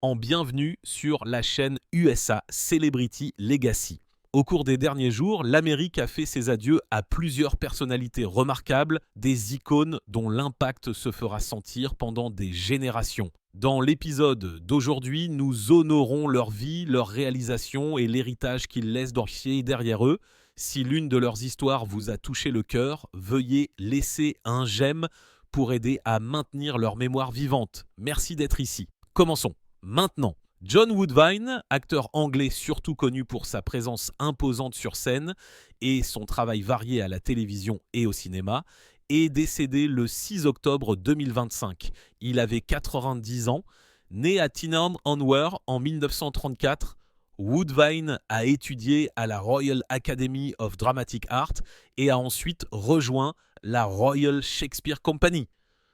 en bienvenue sur la chaîne USA Celebrity Legacy. Au cours des derniers jours, l'Amérique a fait ses adieux à plusieurs personnalités remarquables, des icônes dont l'impact se fera sentir pendant des générations. Dans l'épisode d'aujourd'hui, nous honorons leur vie, leurs réalisations et l'héritage qu'ils laissent derrière eux. Si l'une de leurs histoires vous a touché le cœur, veuillez laisser un j'aime pour aider à maintenir leur mémoire vivante. Merci d'être ici. Commençons. Maintenant, John Woodvine, acteur anglais surtout connu pour sa présence imposante sur scène et son travail varié à la télévision et au cinéma, est décédé le 6 octobre 2025. Il avait 90 ans. Né à Tinham-on-Wear en 1934, Woodvine a étudié à la Royal Academy of Dramatic Art et a ensuite rejoint la Royal Shakespeare Company.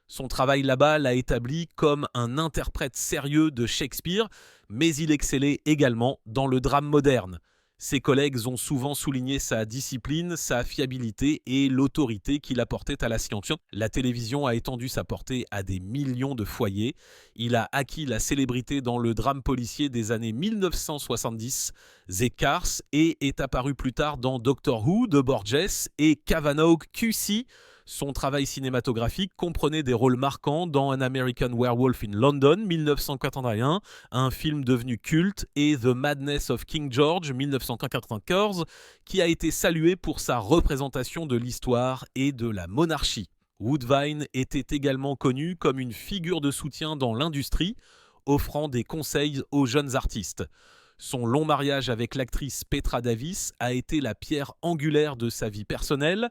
Son travail là-bas l'a établi comme un interprète sérieux de Shakespeare, mais il excellait également dans le drame moderne. Ses collègues ont souvent souligné sa discipline, sa fiabilité et l'autorité qu'il apportait à la science. La télévision a étendu sa portée à des millions de foyers. Il a acquis la célébrité dans le drame policier des années 1970, The Cars, et est apparu plus tard dans Doctor Who de Borges et Cavanaugh QC. Son travail cinématographique comprenait des rôles marquants dans An American Werewolf in London 1981, un film devenu culte, et The Madness of King George 1994, qui a été salué pour sa représentation de l'histoire et de la monarchie. Woodvine était également connu comme une figure de soutien dans l'industrie, offrant des conseils aux jeunes artistes. Son long mariage avec l'actrice Petra Davis a été la pierre angulaire de sa vie personnelle,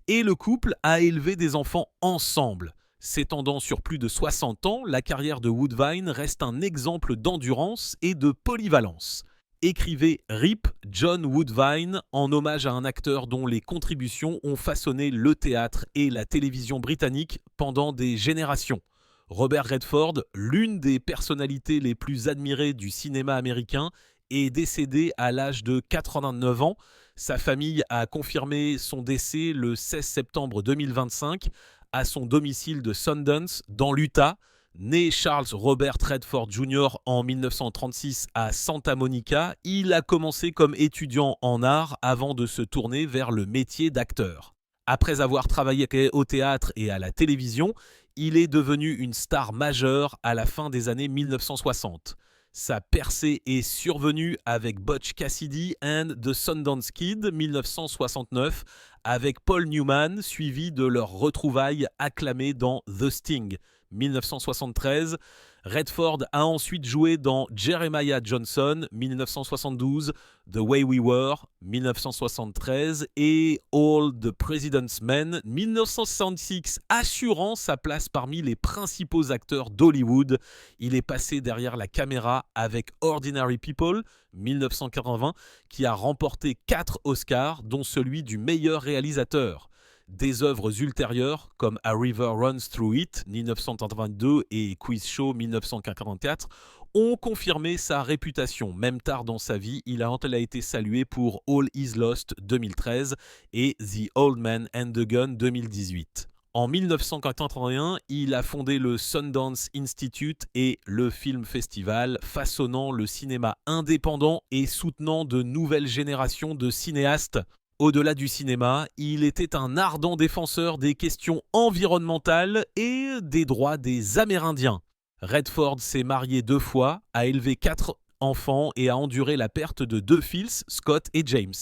et le couple a élevé des enfants ensemble. S'étendant sur plus de 60 ans, la carrière de Woodvine reste un exemple d'endurance et de polyvalence. Écrivez RIP John Woodvine en hommage à un acteur dont les contributions ont façonné le théâtre et la télévision britannique pendant des générations. Robert Redford, l'une des personnalités les plus admirées du cinéma américain, est décédé à l'âge de 89 ans. Sa famille a confirmé son décès le 16 septembre 2025 à son domicile de Sundance, dans l'Utah. Né Charles Robert Redford Jr. en 1936 à Santa Monica, il a commencé comme étudiant en art avant de se tourner vers le métier d'acteur. Après avoir travaillé au théâtre et à la télévision, il est devenu une star majeure à la fin des années 1960. Sa percée est survenue avec Butch Cassidy and the Sundance Kid 1969 avec Paul Newman, suivi de leurs retrouvailles acclamées dans The Sting 1973. Redford a ensuite joué dans Jeremiah Johnson 1972, The Way We Were 1973 et All the President's Men 1966, assurant sa place parmi les principaux acteurs d'Hollywood. Il est passé derrière la caméra avec Ordinary People 1980, qui a remporté 4 Oscars, dont celui du meilleur réalisateur. Des œuvres ultérieures, comme A River Runs Through It 1982 et Quiz Show 1944, ont confirmé sa réputation. Même tard dans sa vie, il a été salué pour All Is Lost 2013 et The Old Man and the Gun 2018. En 1981, il a fondé le Sundance Institute et le Film Festival, façonnant le cinéma indépendant et soutenant de nouvelles générations de cinéastes. Au-delà du cinéma, il était un ardent défenseur des questions environnementales et des droits des Amérindiens. Redford s'est marié 2 fois, a élevé 4 enfants et a enduré la perte de 2 fils, Scott et James.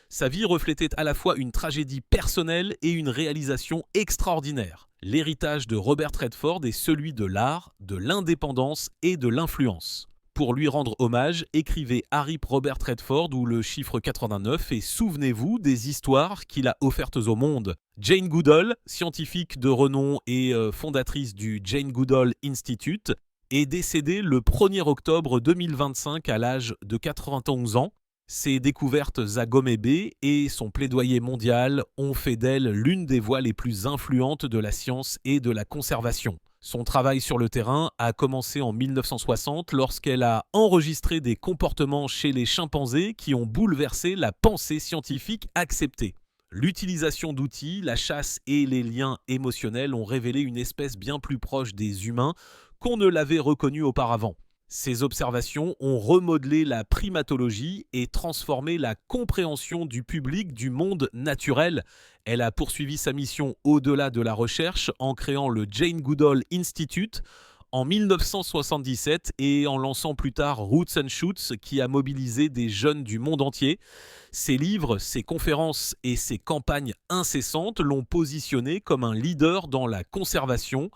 Sa vie reflétait à la fois une tragédie personnelle et une réalisation extraordinaire. L'héritage de Robert Redford est celui de l'art, de l'indépendance et de l'influence. Pour lui rendre hommage, écrivez Harry Robert Redford ou le chiffre 89 et souvenez-vous des histoires qu'il a offertes au monde. Jane Goodall, scientifique de renom et fondatrice du Jane Goodall Institute, est décédée le 1er octobre 2025 à l'âge de 91 ans. Ses découvertes à Gomé Bay et son plaidoyer mondial ont fait d'elle l'une des voix les plus influentes de la science et de la conservation. Son travail sur le terrain a commencé en 1960 lorsqu'elle a enregistré des comportements chez les chimpanzés qui ont bouleversé la pensée scientifique acceptée. L'utilisation d'outils, la chasse et les liens émotionnels ont révélé une espèce bien plus proche des humains qu'on ne l'avait reconnue auparavant. Ces observations ont remodelé la primatologie et transformé la compréhension du public du monde naturel. Elle a poursuivi sa mission au-delà de la recherche en créant le Jane Goodall Institute en 1977 et en lançant plus tard Roots and Shoots qui a mobilisé des jeunes du monde entier. Ses livres, ses conférences et ses campagnes incessantes l'ont positionné comme un leader dans la conservation,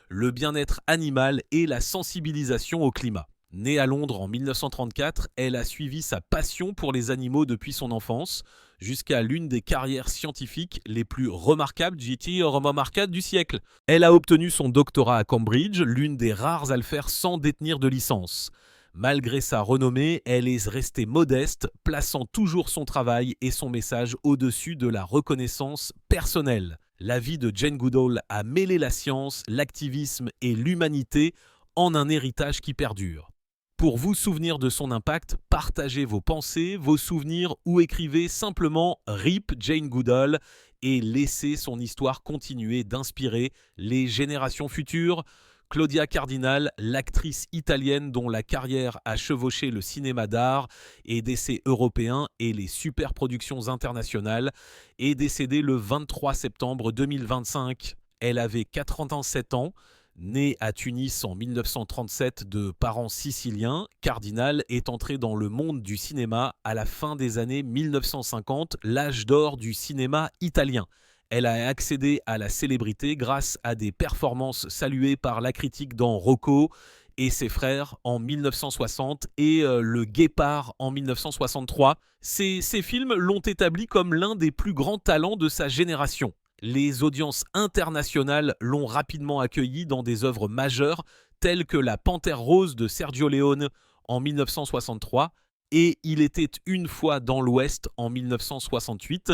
le bien-être animal et la sensibilisation au climat. Née à Londres en 1934, elle a suivi sa passion pour les animaux depuis son enfance, jusqu'à l'une des carrières scientifiques les plus remarquables du siècle. Elle a obtenu son doctorat à Cambridge, l'une des rares à le faire sans détenir de licence. Malgré sa renommée, elle est restée modeste, plaçant toujours son travail et son message au-dessus de la reconnaissance personnelle. La vie de Jane Goodall a mêlé la science, l'activisme et l'humanité en un héritage qui perdure. Pour vous souvenir de son impact, partagez vos pensées, vos souvenirs ou écrivez simplement RIP Jane Goodall et laissez son histoire continuer d'inspirer les générations futures. Claudia Cardinal, l'actrice italienne dont la carrière a chevauché le cinéma d'art et d'essais européens et les superproductions internationales, est décédée le 23 septembre 2025. Elle avait 87 ans. Née à Tunis en 1937 de parents siciliens, Cardinal est entrée dans le monde du cinéma à la fin des années 1950, l'âge d'or du cinéma italien. Elle a accédé à la célébrité grâce à des performances saluées par la critique dans Rocco et ses frères en 1960 et Le Guépard en 1963. Ces films l'ont établi comme l'un des plus grands talents de sa génération. Les audiences internationales l'ont rapidement accueilli dans des œuvres majeures telles que La Panthère rose de Sergio Leone en 1963 et Il était une fois dans l'Ouest en 1968,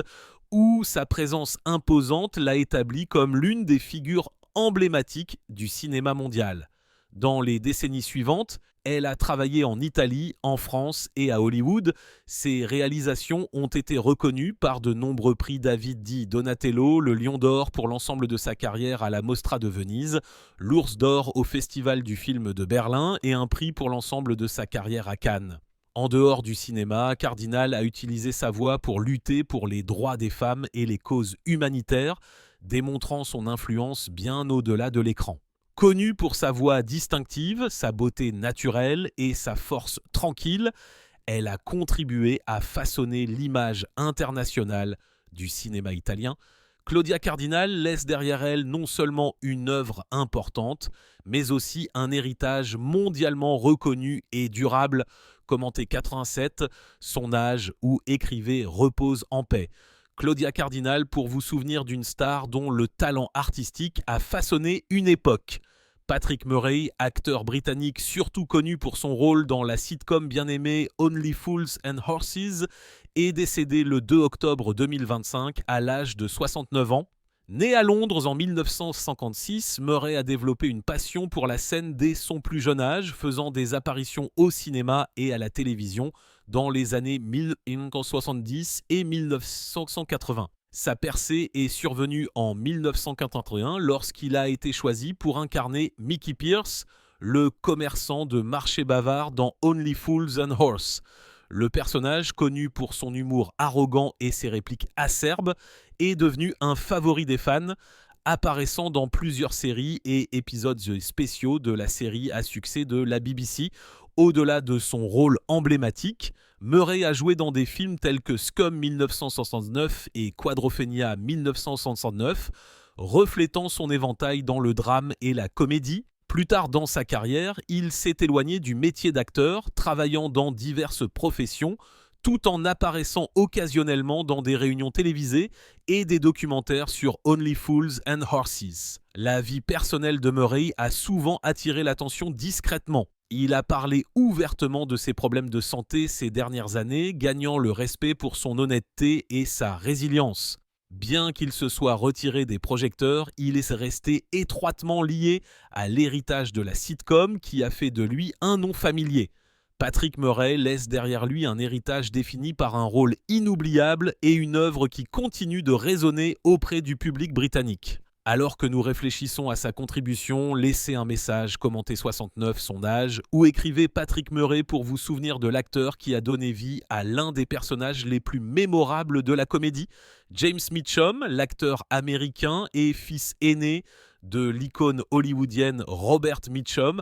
où sa présence imposante l'a établi comme l'une des figures emblématiques du cinéma mondial. Dans les décennies suivantes, elle a travaillé en Italie, en France et à Hollywood. Ses réalisations ont été reconnues par de nombreux prix David di Donatello, le Lion d'Or pour l'ensemble de sa carrière à la Mostra de Venise, l'Ours d'Or au Festival du film de Berlin et un prix pour l'ensemble de sa carrière à Cannes. En dehors du cinéma, Cardinal a utilisé sa voix pour lutter pour les droits des femmes et les causes humanitaires, démontrant son influence bien au-delà de l'écran. Connue pour sa voix distinctive, sa beauté naturelle et sa force tranquille, elle a contribué à façonner l'image internationale du cinéma italien. Claudia Cardinal laisse derrière elle non seulement une œuvre importante, mais aussi un héritage mondialement reconnu et durable. Commentez 87, son âge ou écrivez Repose en paix. Claudia Cardinal pour vous souvenir d'une star dont le talent artistique a façonné une époque. Patrick Murray, acteur britannique surtout connu pour son rôle dans la sitcom bien aimée Only Fools and Horses, est décédé le 2 octobre 2025 à l'âge de 69 ans. Né à Londres en 1956, Murray a développé une passion pour la scène dès son plus jeune âge, faisant des apparitions au cinéma et à la télévision dans les années 1970 et 1980. Sa percée est survenue en 1981 lorsqu'il a été choisi pour incarner Mickey Pierce, le commerçant de marché bavard dans Only Fools and Horses. Le personnage, connu pour son humour arrogant et ses répliques acerbes, est devenu un favori des fans, apparaissant dans plusieurs séries et épisodes spéciaux de la série à succès de la BBC. Au-delà de son rôle emblématique, Murray a joué dans des films tels que Scum 1969 et Quadrophenia 1969, reflétant son éventail dans le drame et la comédie. Plus tard dans sa carrière, il s'est éloigné du métier d'acteur, travaillant dans diverses professions, tout en apparaissant occasionnellement dans des réunions télévisées et des documentaires sur Only Fools and Horses. La vie personnelle de Murray a souvent attiré l'attention discrètement. Il a parlé ouvertement de ses problèmes de santé ces dernières années, gagnant le respect pour son honnêteté et sa résilience. Bien qu'il se soit retiré des projecteurs, il est resté étroitement lié à l'héritage de la sitcom qui a fait de lui un nom familier. Patrick Murray laisse derrière lui un héritage défini par un rôle inoubliable et une œuvre qui continue de résonner auprès du public britannique. Alors que nous réfléchissons à sa contribution, laissez un message, commentez 69 son âge ou écrivez Patrick Meuret pour vous souvenir de l'acteur qui a donné vie à l'un des personnages les plus mémorables de la comédie. James Mitchum, l'acteur américain et fils aîné de l'icône hollywoodienne Robert Mitchum,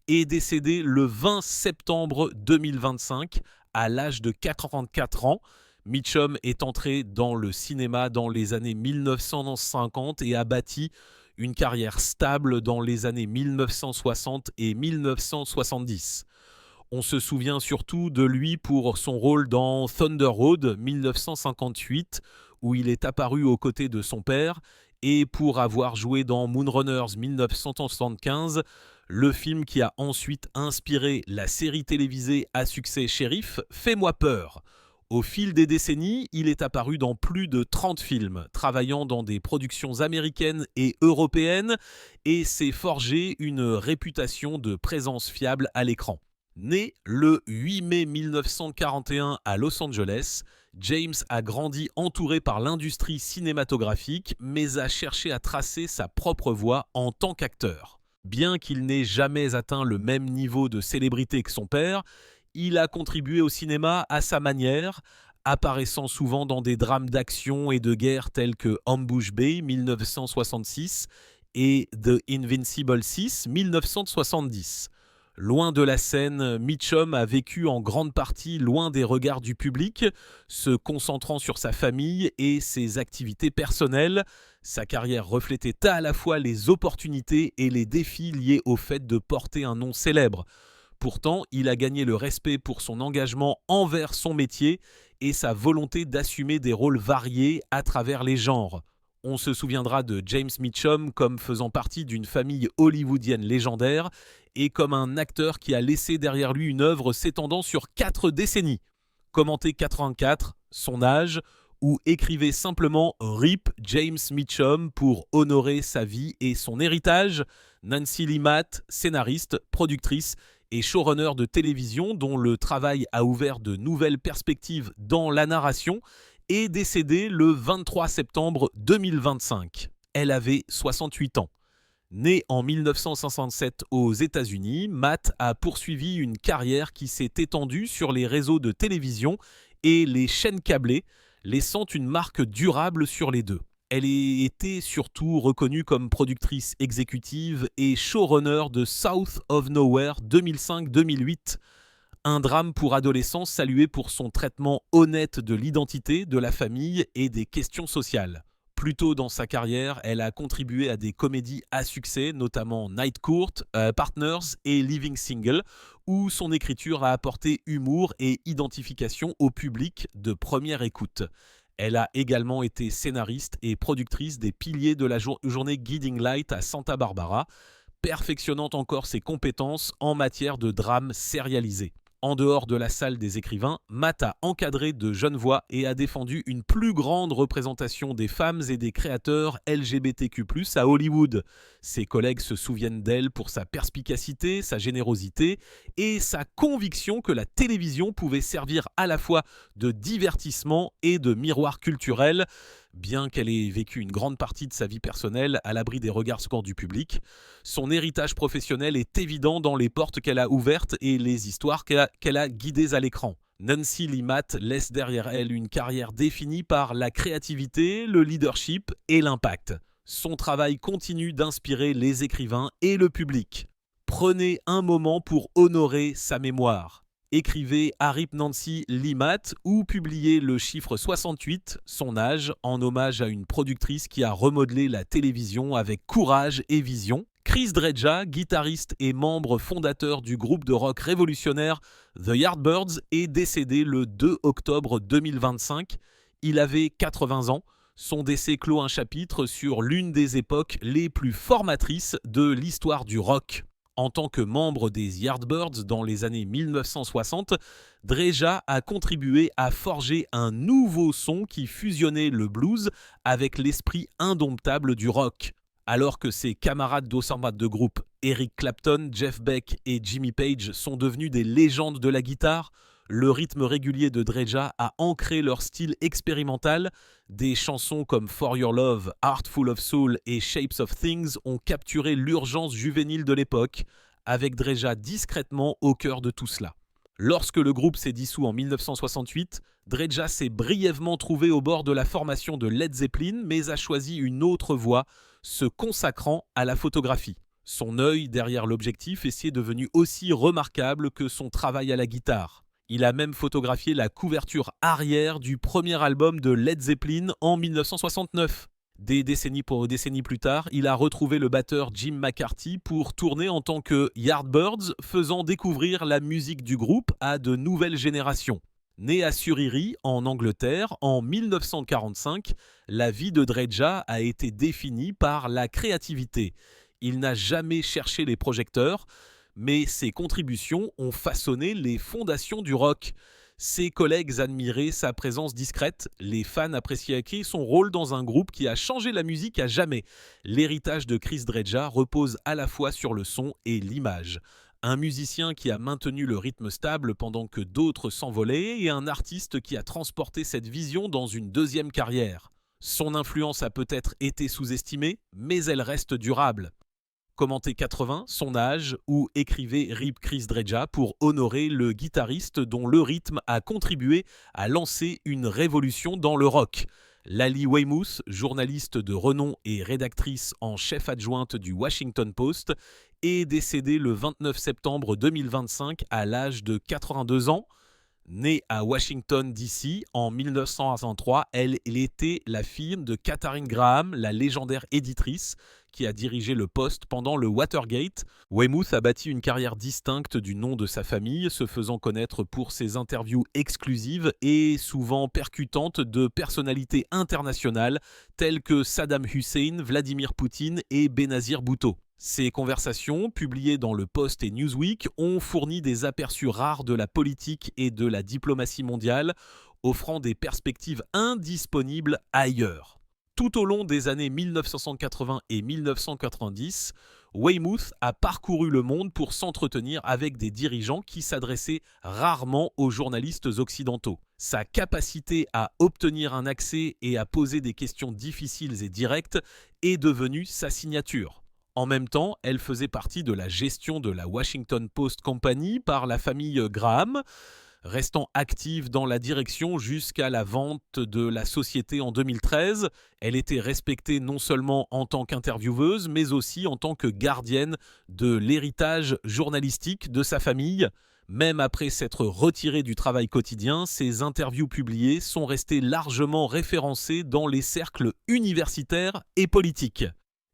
est décédé le 20 septembre 2025 à l'âge de 44 ans. Mitchum est entré dans le cinéma dans les années 1950 et a bâti une carrière stable dans les années 1960 et 1970. On se souvient surtout de lui pour son rôle dans Thunder Road 1958, où il est apparu aux côtés de son père, et pour avoir joué dans Moonrunners 1975, le film qui a ensuite inspiré la série télévisée à succès Shérif, Fais-moi peur. Au fil des décennies, il est apparu dans plus de 30 films, travaillant dans des productions américaines et européennes, et s'est forgé une réputation de présence fiable à l'écran. Né le 8 mai 1941 à Los Angeles, James a grandi entouré par l'industrie cinématographique, mais a cherché à tracer sa propre voie en tant qu'acteur. Bien qu'il n'ait jamais atteint le même niveau de célébrité que son père, il a contribué au cinéma à sa manière, apparaissant souvent dans des drames d'action et de guerre tels que Ambush Bay 1966 et The Invincible 6 1970. Loin de la scène, Mitchum a vécu en grande partie loin des regards du public, se concentrant sur sa famille et ses activités personnelles. Sa carrière reflétait à la fois les opportunités et les défis liés au fait de porter un nom célèbre. Pourtant, il a gagné le respect pour son engagement envers son métier et sa volonté d'assumer des rôles variés à travers les genres. On se souviendra de James Mitchum comme faisant partie d'une famille hollywoodienne légendaire et comme un acteur qui a laissé derrière lui une œuvre s'étendant sur 4 décennies. Commentez 84, son âge, ou écrivez simplement RIP James Mitchum pour honorer sa vie et son héritage. Nancy Lee Matt, scénariste, productrice et showrunner de télévision dont le travail a ouvert de nouvelles perspectives dans la narration, est décédée le 23 septembre 2025. Elle avait 68 ans. Née en 1967 aux États-Unis, Matt a poursuivi une carrière qui s'est étendue sur les réseaux de télévision et les chaînes câblées, laissant une marque durable sur les deux. Elle était surtout reconnue comme productrice exécutive et showrunner de South of Nowhere 2005-2008, un drame pour adolescents salué pour son traitement honnête de l'identité, de la famille et des questions sociales. Plus tôt dans sa carrière, elle a contribué à des comédies à succès, notamment Night Court, Partners et Living Single, où son écriture a apporté humour et identification au public de première écoute. Elle a également été scénariste et productrice des piliers de la journée Guiding Light à Santa Barbara, perfectionnant encore ses compétences en matière de drame sérialisé. En dehors de la salle des écrivains, Matt a encadré de jeunes voix et a défendu une plus grande représentation des femmes et des créateurs LGBTQ+, à Hollywood. Ses collègues se souviennent d'elle pour sa perspicacité, sa générosité et sa conviction que la télévision pouvait servir à la fois de divertissement et de miroir culturel, bien qu'elle ait vécu une grande partie de sa vie personnelle à l'abri des regards scores du public. Son héritage professionnel est évident dans les portes qu'elle a ouvertes et les histoires qu'elle a guidées à l'écran. Nancy Lee Matt laisse derrière elle une carrière définie par la créativité, le leadership et l'impact. Son travail continue d'inspirer les écrivains et le public. Prenez un moment pour honorer sa mémoire. Écrivez RIP Nancy Lee Matt ou publiez le chiffre 68, son âge, en hommage à une productrice qui a remodelé la télévision avec courage et vision. Chris Dreja, guitariste et membre fondateur du groupe de rock révolutionnaire The Yardbirds, est décédé le 2 octobre 2025. Il avait 80 ans. Son décès clôt un chapitre sur l'une des époques les plus formatrices de l'histoire du rock. En tant que membre des Yardbirds dans les années 1960, Dreja a contribué à forger un nouveau son qui fusionnait le blues avec l'esprit indomptable du rock. Alors que ses camarades d'ensemble de groupe Eric Clapton, Jeff Beck et Jimmy Page sont devenus des légendes de la guitare, Le rythme régulier de Dreja a ancré leur style expérimental. Des chansons comme For Your Love, Heart Full of Soul et Shapes of Things ont capturé l'urgence juvénile de l'époque, avec Dreja discrètement au cœur de tout cela. Lorsque le groupe s'est dissous en 1968, Dreja s'est brièvement trouvé au bord de la formation de Led Zeppelin, mais a choisi une autre voie, se consacrant à la photographie. Son œil derrière l'objectif est devenu aussi remarquable que son travail à la guitare. Il a même photographié la couverture arrière du premier album de Led Zeppelin en 1969. Des décennies plus tard, il a retrouvé le batteur Jim McCarthy pour tourner en tant que Yardbirds, faisant découvrir la musique du groupe à de nouvelles générations. Né à Surrey, en Angleterre, en 1945, la vie de Dreja a été définie par la créativité. Il n'a jamais cherché les projecteurs, mais ses contributions ont façonné les fondations du rock. Ses collègues admiraient sa présence discrète, les fans appréciaient son rôle dans un groupe qui a changé la musique à jamais. L'héritage de Chris Dreja repose à la fois sur le son et l'image. Un musicien qui a maintenu le rythme stable pendant que d'autres s'envolaient et un artiste qui a transporté cette vision dans une deuxième carrière. Son influence a peut-être été sous-estimée, mais elle reste durable. Commenté 80, son âge, où écrivait Rip Chris Dreja pour honorer le guitariste dont le rythme a contribué à lancer une révolution dans le rock. Lali Weymouth, journaliste de renom et rédactrice en chef adjointe du Washington Post, est décédée le 29 septembre 2025 à l'âge de 82 ans. Née à Washington, D.C. en 1963, elle était la fille de Katharine Graham, la légendaire éditrice, qui a dirigé le Post pendant le Watergate. Weymouth a bâti une carrière distincte du nom de sa famille, se faisant connaître pour ses interviews exclusives et souvent percutantes de personnalités internationales telles que Saddam Hussein, Vladimir Poutine et Benazir Bhutto. Ces conversations, publiées dans le Post et Newsweek, ont fourni des aperçus rares de la politique et de la diplomatie mondiale, offrant des perspectives indisponibles ailleurs. Tout au long des années 1980 et 1990, Weymouth a parcouru le monde pour s'entretenir avec des dirigeants qui s'adressaient rarement aux journalistes occidentaux. Sa capacité à obtenir un accès et à poser des questions difficiles et directes est devenue sa signature. En même temps, elle faisait partie de la gestion de la Washington Post Company par la famille Graham, restant active dans la direction jusqu'à la vente de la société en 2013. Elle était respectée non seulement en tant qu'intervieweuse, mais aussi en tant que gardienne de l'héritage journalistique de sa famille. Même après s'être retirée du travail quotidien, ses interviews publiées sont restées largement référencées dans les cercles universitaires et politiques.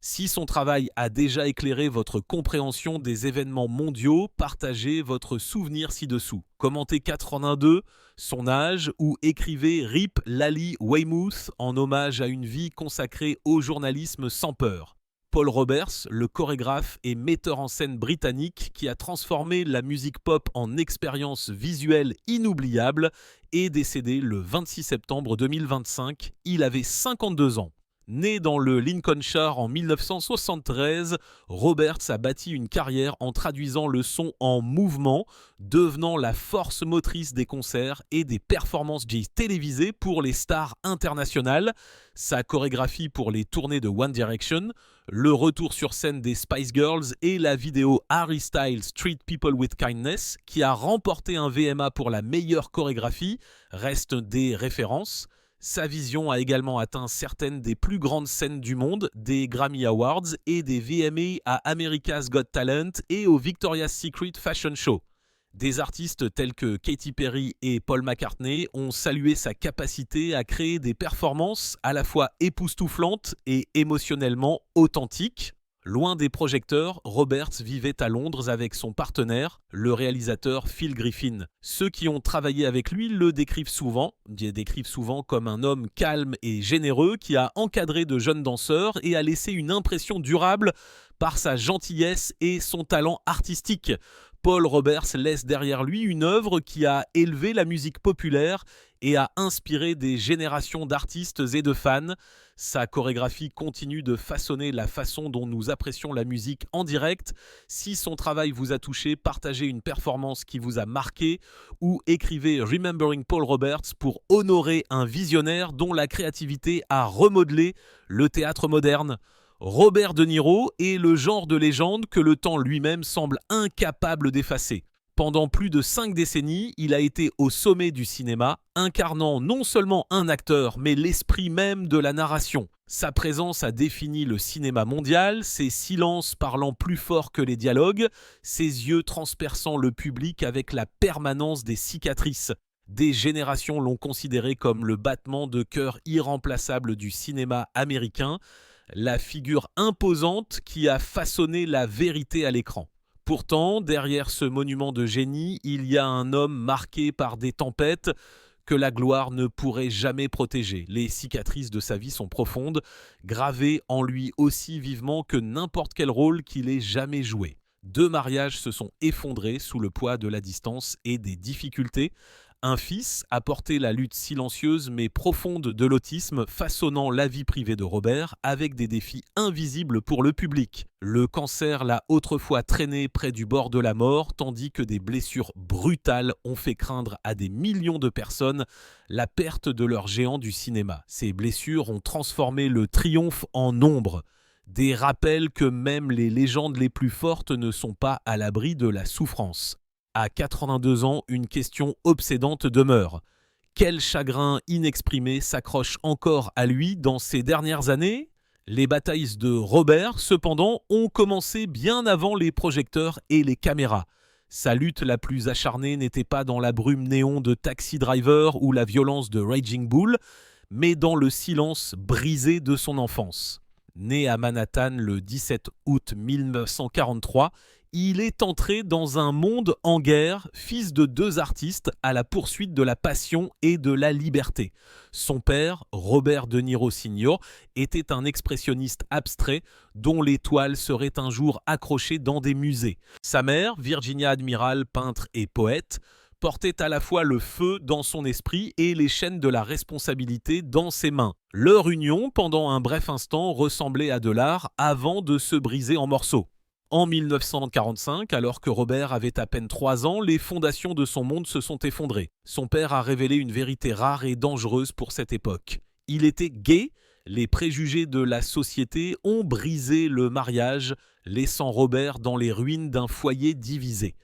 Si son travail a déjà éclairé votre compréhension des événements mondiaux, partagez votre souvenir ci-dessous. Commentez 4 son âge, ou écrivez Rip Lali Weymouth en hommage à une vie consacrée au journalisme sans peur. Paul Roberts, le chorégraphe et metteur en scène britannique qui a transformé la musique pop en expérience visuelle inoubliable, est décédé le 26 septembre 2025. Il avait 52 ans. Né dans le Lincolnshire en 1973, Roberts a bâti une carrière en traduisant le son en mouvement, devenant la force motrice des concerts et des performances télévisées pour les stars internationales. Sa chorégraphie pour les tournées de One Direction, le retour sur scène des Spice Girls et la vidéo Harry Styles Treat People with Kindness, qui a remporté un VMA pour la meilleure chorégraphie, restent des références. Sa vision a également atteint certaines des plus grandes scènes du monde, des Grammy Awards et des VMA à America's Got Talent et au Victoria's Secret Fashion Show. Des artistes tels que Katy Perry et Paul McCartney ont salué sa capacité à créer des performances à la fois époustouflantes et émotionnellement authentiques. Loin des projecteurs, Roberts vivait à Londres avec son partenaire, le réalisateur Phil Griffin. Ceux qui ont travaillé avec lui le décrivent souvent comme un homme calme et généreux qui a encadré de jeunes danseurs et a laissé une impression durable par sa gentillesse et son talent artistique. Paul Roberts laisse derrière lui une œuvre qui a élevé la musique populaire et a inspiré des générations d'artistes et de fans. Sa chorégraphie continue de façonner la façon dont nous apprécions la musique en direct. Si son travail vous a touché, partagez une performance qui vous a marqué ou écrivez Remembering Paul Roberts pour honorer un visionnaire dont la créativité a remodelé le théâtre moderne. Robert De Niro est le genre de légende que le temps lui-même semble incapable d'effacer. Pendant plus de 5 décennies, il a été au sommet du cinéma, incarnant non seulement un acteur, mais l'esprit même de la narration. Sa présence a défini le cinéma mondial, ses silences parlant plus fort que les dialogues, ses yeux transperçant le public avec la permanence des cicatrices. Des générations l'ont considéré comme le battement de cœur irremplaçable du cinéma américain, la figure imposante qui a façonné la vérité à l'écran. Pourtant, derrière ce monument de génie, il y a un homme marqué par des tempêtes que la gloire ne pourrait jamais protéger. Les cicatrices de sa vie sont profondes, gravées en lui aussi vivement que n'importe quel rôle qu'il ait jamais joué. 2 mariages se sont effondrés sous le poids de la distance et des difficultés. Un fils a porté la lutte silencieuse mais profonde de l'autisme, façonnant la vie privée de Robert avec des défis invisibles pour le public. Le cancer l'a autrefois traîné près du bord de la mort, tandis que des blessures brutales ont fait craindre à des millions de personnes la perte de leur géant du cinéma. Ces blessures ont transformé le triomphe en ombre. Des rappels que même les légendes les plus fortes ne sont pas à l'abri de la souffrance. À 82 ans, une question obsédante demeure. Quel chagrin inexprimé s'accroche encore à lui dans ces dernières années ? Les batailles de Robert, cependant, ont commencé bien avant les projecteurs et les caméras. Sa lutte la plus acharnée n'était pas dans la brume néon de Taxi Driver ou la violence de Raging Bull, mais dans le silence brisé de son enfance. Né à Manhattan le 17 août 1943, il est entré dans un monde en guerre, fils de 2 artistes à la poursuite de la passion et de la liberté. Son père, Robert De Niro Sr., était un expressionniste abstrait dont les toiles seraient un jour accrochées dans des musées. Sa mère, Virginia Admiral, peintre et poète, portait à la fois le feu dans son esprit et les chaînes de la responsabilité dans ses mains. Leur union, pendant un bref instant, ressemblait à de l'art avant de se briser en morceaux. En 1945, alors que Robert avait à peine 3 ans, les fondations de son monde se sont effondrées. Son père a révélé une vérité rare et dangereuse pour cette époque. Il était gay, les préjugés de la société ont brisé le mariage, laissant Robert dans les ruines d'un foyer divisé.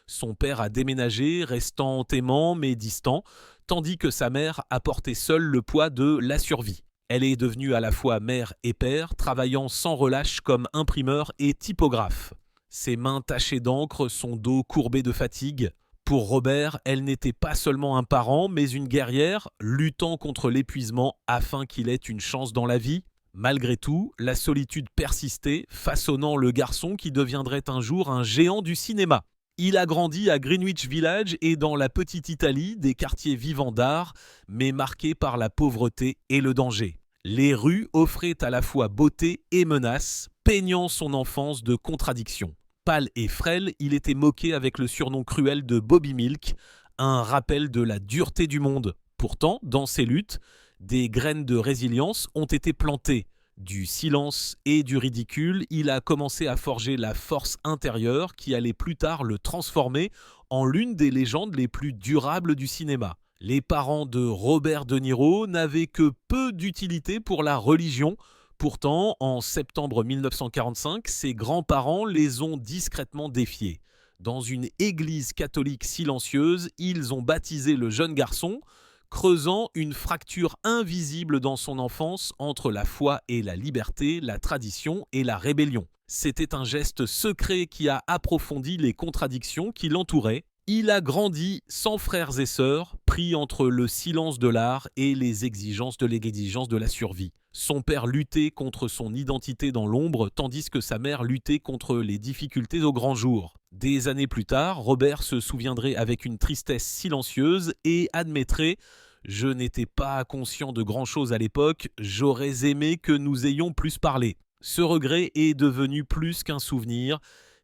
Son père a déménagé, restant aimant mais distant, tandis que sa mère a porté seule le poids de la survie. Elle est devenue à la fois mère et père, travaillant sans relâche comme imprimeur et typographe. Ses mains tachées d'encre, son dos courbé de fatigue. Pour Robert, elle n'était pas seulement un parent, mais une guerrière, luttant contre l'épuisement afin qu'il ait une chance dans la vie. Malgré tout, la solitude persistait, façonnant le garçon qui deviendrait un jour un géant du cinéma. Il a grandi à Greenwich Village et dans la petite Italie, des quartiers vivants d'art, mais marqués par la pauvreté et le danger. Les rues offraient à la fois beauté et menace, peignant son enfance de contradictions. Pâle et frêle, il était moqué avec le surnom cruel de Bobby Milk, un rappel de la dureté du monde. Pourtant, dans ses luttes, des graines de résilience ont été plantées. Du silence et du ridicule, il a commencé à forger la force intérieure qui allait plus tard le transformer en l'une des légendes les plus durables du cinéma. Les parents de Robert De Niro n'avaient que peu d'utilité pour la religion. Pourtant, en septembre 1945, ses grands-parents les ont discrètement défiés. Dans une église catholique silencieuse, ils ont baptisé le jeune garçon, creusant une fracture invisible dans son enfance entre la foi et la liberté, la tradition et la rébellion. C'était un geste secret qui a approfondi les contradictions qui l'entouraient. Il a grandi sans frères et sœurs, pris entre le silence de l'art et les exigences de la survie. Son père luttait contre son identité dans l'ombre, tandis que sa mère luttait contre les difficultés au grand jour. Des années plus tard, Robert se souviendrait avec une tristesse silencieuse et admettrait « Je n'étais pas conscient de grand-chose à l'époque, j'aurais aimé que nous ayons plus parlé ». Ce regret est devenu plus qu'un souvenir.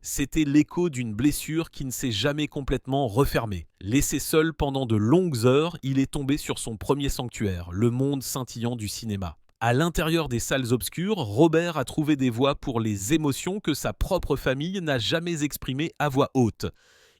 C'était l'écho d'une blessure qui ne s'est jamais complètement refermée. Laissé seul pendant de longues heures, il est tombé sur son premier sanctuaire, le monde scintillant du cinéma. À l'intérieur des salles obscures, Robert a trouvé des voix pour les émotions que sa propre famille n'a jamais exprimées à voix haute.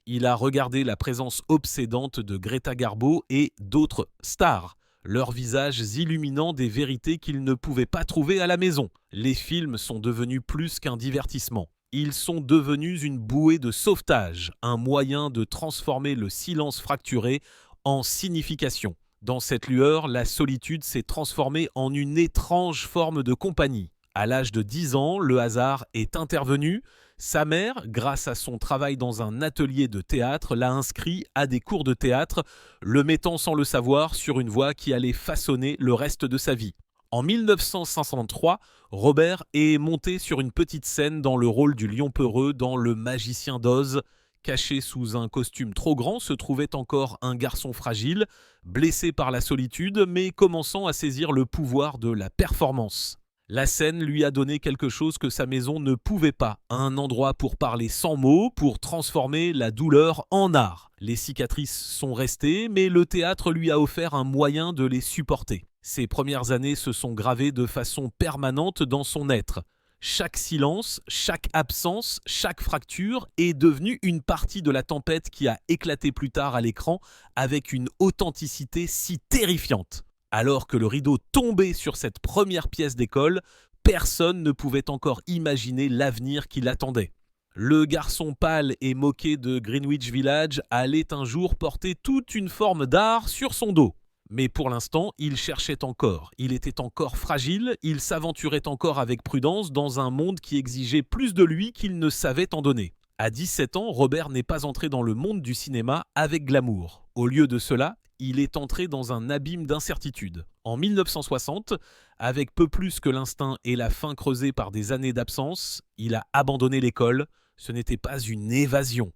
Il a regardé la présence obsédante de Greta Garbo et d'autres stars, leurs visages illuminant des vérités qu'il ne pouvait pas trouver à la maison. Les films sont devenus plus qu'un divertissement. Ils sont devenus une bouée de sauvetage, un moyen de transformer le silence fracturé en signification. Dans cette lueur, la solitude s'est transformée en une étrange forme de compagnie. À l'âge de 10 ans, le hasard est intervenu. Sa mère, grâce à son travail dans un atelier de théâtre, l'a inscrit à des cours de théâtre, le mettant sans le savoir sur une voie qui allait façonner le reste de sa vie. En 1953, Robert est monté sur une petite scène dans le rôle du lion peureux dans Le Magicien d'Oz. Caché sous un costume trop grand se trouvait encore un garçon fragile, blessé par la solitude, mais commençant à saisir le pouvoir de la performance. La scène lui a donné quelque chose que sa maison ne pouvait pas, un endroit pour parler sans mots, pour transformer la douleur en art. Les cicatrices sont restées, mais le théâtre lui a offert un moyen de les supporter. Ses premières années se sont gravées de façon permanente dans son être. Chaque silence, chaque absence, chaque fracture est devenue une partie de la tempête qui a éclaté plus tard à l'écran avec une authenticité si terrifiante. Alors que le rideau tombait sur cette première pièce d'école, personne ne pouvait encore imaginer l'avenir qui l'attendait. Le garçon pâle et moqué de Greenwich Village allait un jour porter toute une forme d'art sur son dos. Mais pour l'instant, il cherchait encore, il était encore fragile, il s'aventurait encore avec prudence dans un monde qui exigeait plus de lui qu'il ne savait en donner. À 17 ans, Robert n'est pas entré dans le monde du cinéma avec glamour. Au lieu de cela, il est entré dans un abîme d'incertitude. En 1960, avec peu plus que l'instinct et la faim creusée par des années d'absence, il a abandonné l'école. Ce n'était pas une évasion.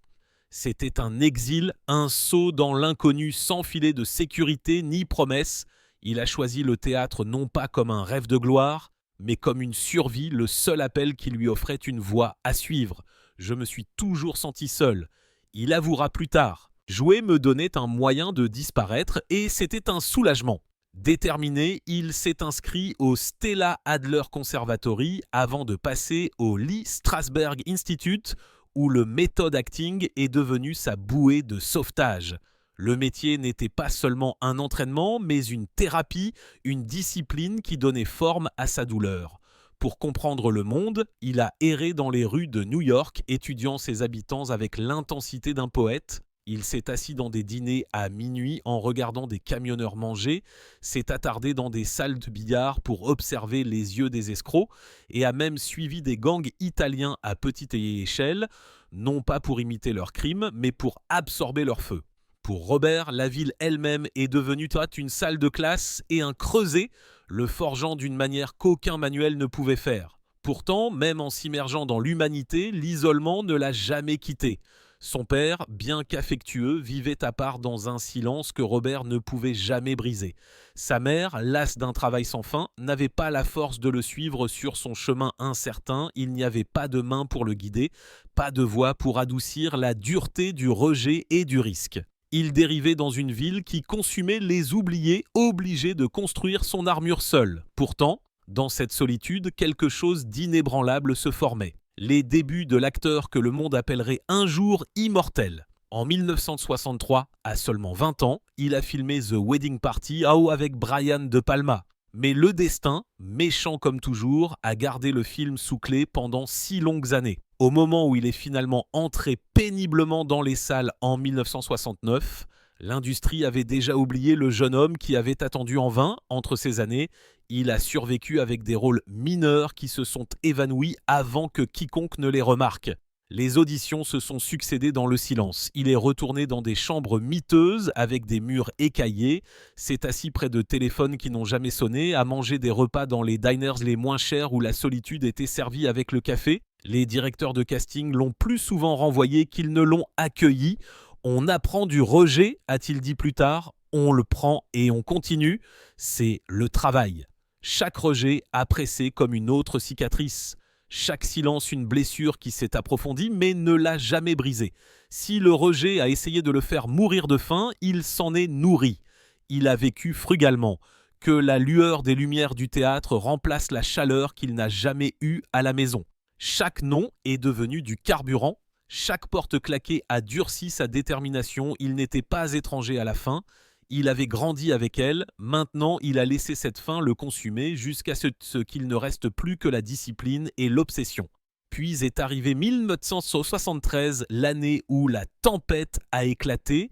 C'était un exil, un saut dans l'inconnu sans filet de sécurité ni promesse. Il a choisi le théâtre non pas comme un rêve de gloire, mais comme une survie, le seul appel qui lui offrait une voie à suivre. Je me suis toujours senti seul. Il avouera plus tard. Jouer me donnait un moyen de disparaître et c'était un soulagement. Déterminé, il s'est inscrit au Stella Adler Conservatory avant de passer au Lee Strasberg Institute où le method acting est devenu sa bouée de sauvetage. Le métier n'était pas seulement un entraînement, mais une thérapie, une discipline qui donnait forme à sa douleur. Pour comprendre le monde, il a erré dans les rues de New York, étudiant ses habitants avec l'intensité d'un poète. Il s'est assis dans des dîners à minuit en regardant des camionneurs manger, s'est attardé dans des salles de billard pour observer les yeux des escrocs et a même suivi des gangs italiens à petite échelle, non pas pour imiter leurs crimes, mais pour absorber leur feu. Pour Robert, la ville elle-même est devenue une salle de classe et un creuset, le forgeant d'une manière qu'aucun manuel ne pouvait faire. Pourtant, même en s'immergeant dans l'humanité, l'isolement ne l'a jamais quitté. Son père, bien qu'affectueux, vivait à part dans un silence que Robert ne pouvait jamais briser. Sa mère, lasse d'un travail sans fin, n'avait pas la force de le suivre sur son chemin incertain, il n'y avait pas de main pour le guider, pas de voix pour adoucir la dureté du rejet et du risque. Il dérivait dans une ville qui consumait les oubliés, obligés de construire son armure seul. Pourtant, dans cette solitude, quelque chose d'inébranlable se formait. Les débuts de l'acteur que le monde appellerait un jour immortel. En 1963, à seulement 20 ans, il a filmé The Wedding Party avec Brian De Palma. Mais le destin, méchant comme toujours, a gardé le film sous clé pendant 6 longues années. Au moment où il est finalement entré péniblement dans les salles en 1969, l'industrie avait déjà oublié le jeune homme qui avait attendu en vain entre ces années. Il a survécu avec des rôles mineurs qui se sont évanouis avant que quiconque ne les remarque. Les auditions se sont succédé dans le silence. Il est retourné dans des chambres miteuses avec des murs écaillés, s'est assis près de téléphones qui n'ont jamais sonné, a mangé des repas dans les diners les moins chers où la solitude était servie avec le café. Les directeurs de casting l'ont plus souvent renvoyé qu'ils ne l'ont accueilli. On apprend du rejet, a-t-il dit plus tard. On le prend et on continue. C'est le travail. Chaque rejet a pressé comme une autre cicatrice. Chaque silence une blessure qui s'est approfondie mais ne l'a jamais brisée. Si le rejet a essayé de le faire mourir de faim, il s'en est nourri. Il a vécu frugalement. que la lueur des lumières du théâtre remplace la chaleur qu'il n'a jamais eue à la maison. Chaque nom est devenu du carburant, chaque porte claquée a durci sa détermination, il n'était pas étranger à la faim, il avait grandi avec elle, maintenant il a laissé cette faim le consumer jusqu'à ce qu'il ne reste plus que la discipline et l'obsession. Puis est arrivé 1973, l'année où la tempête a éclaté.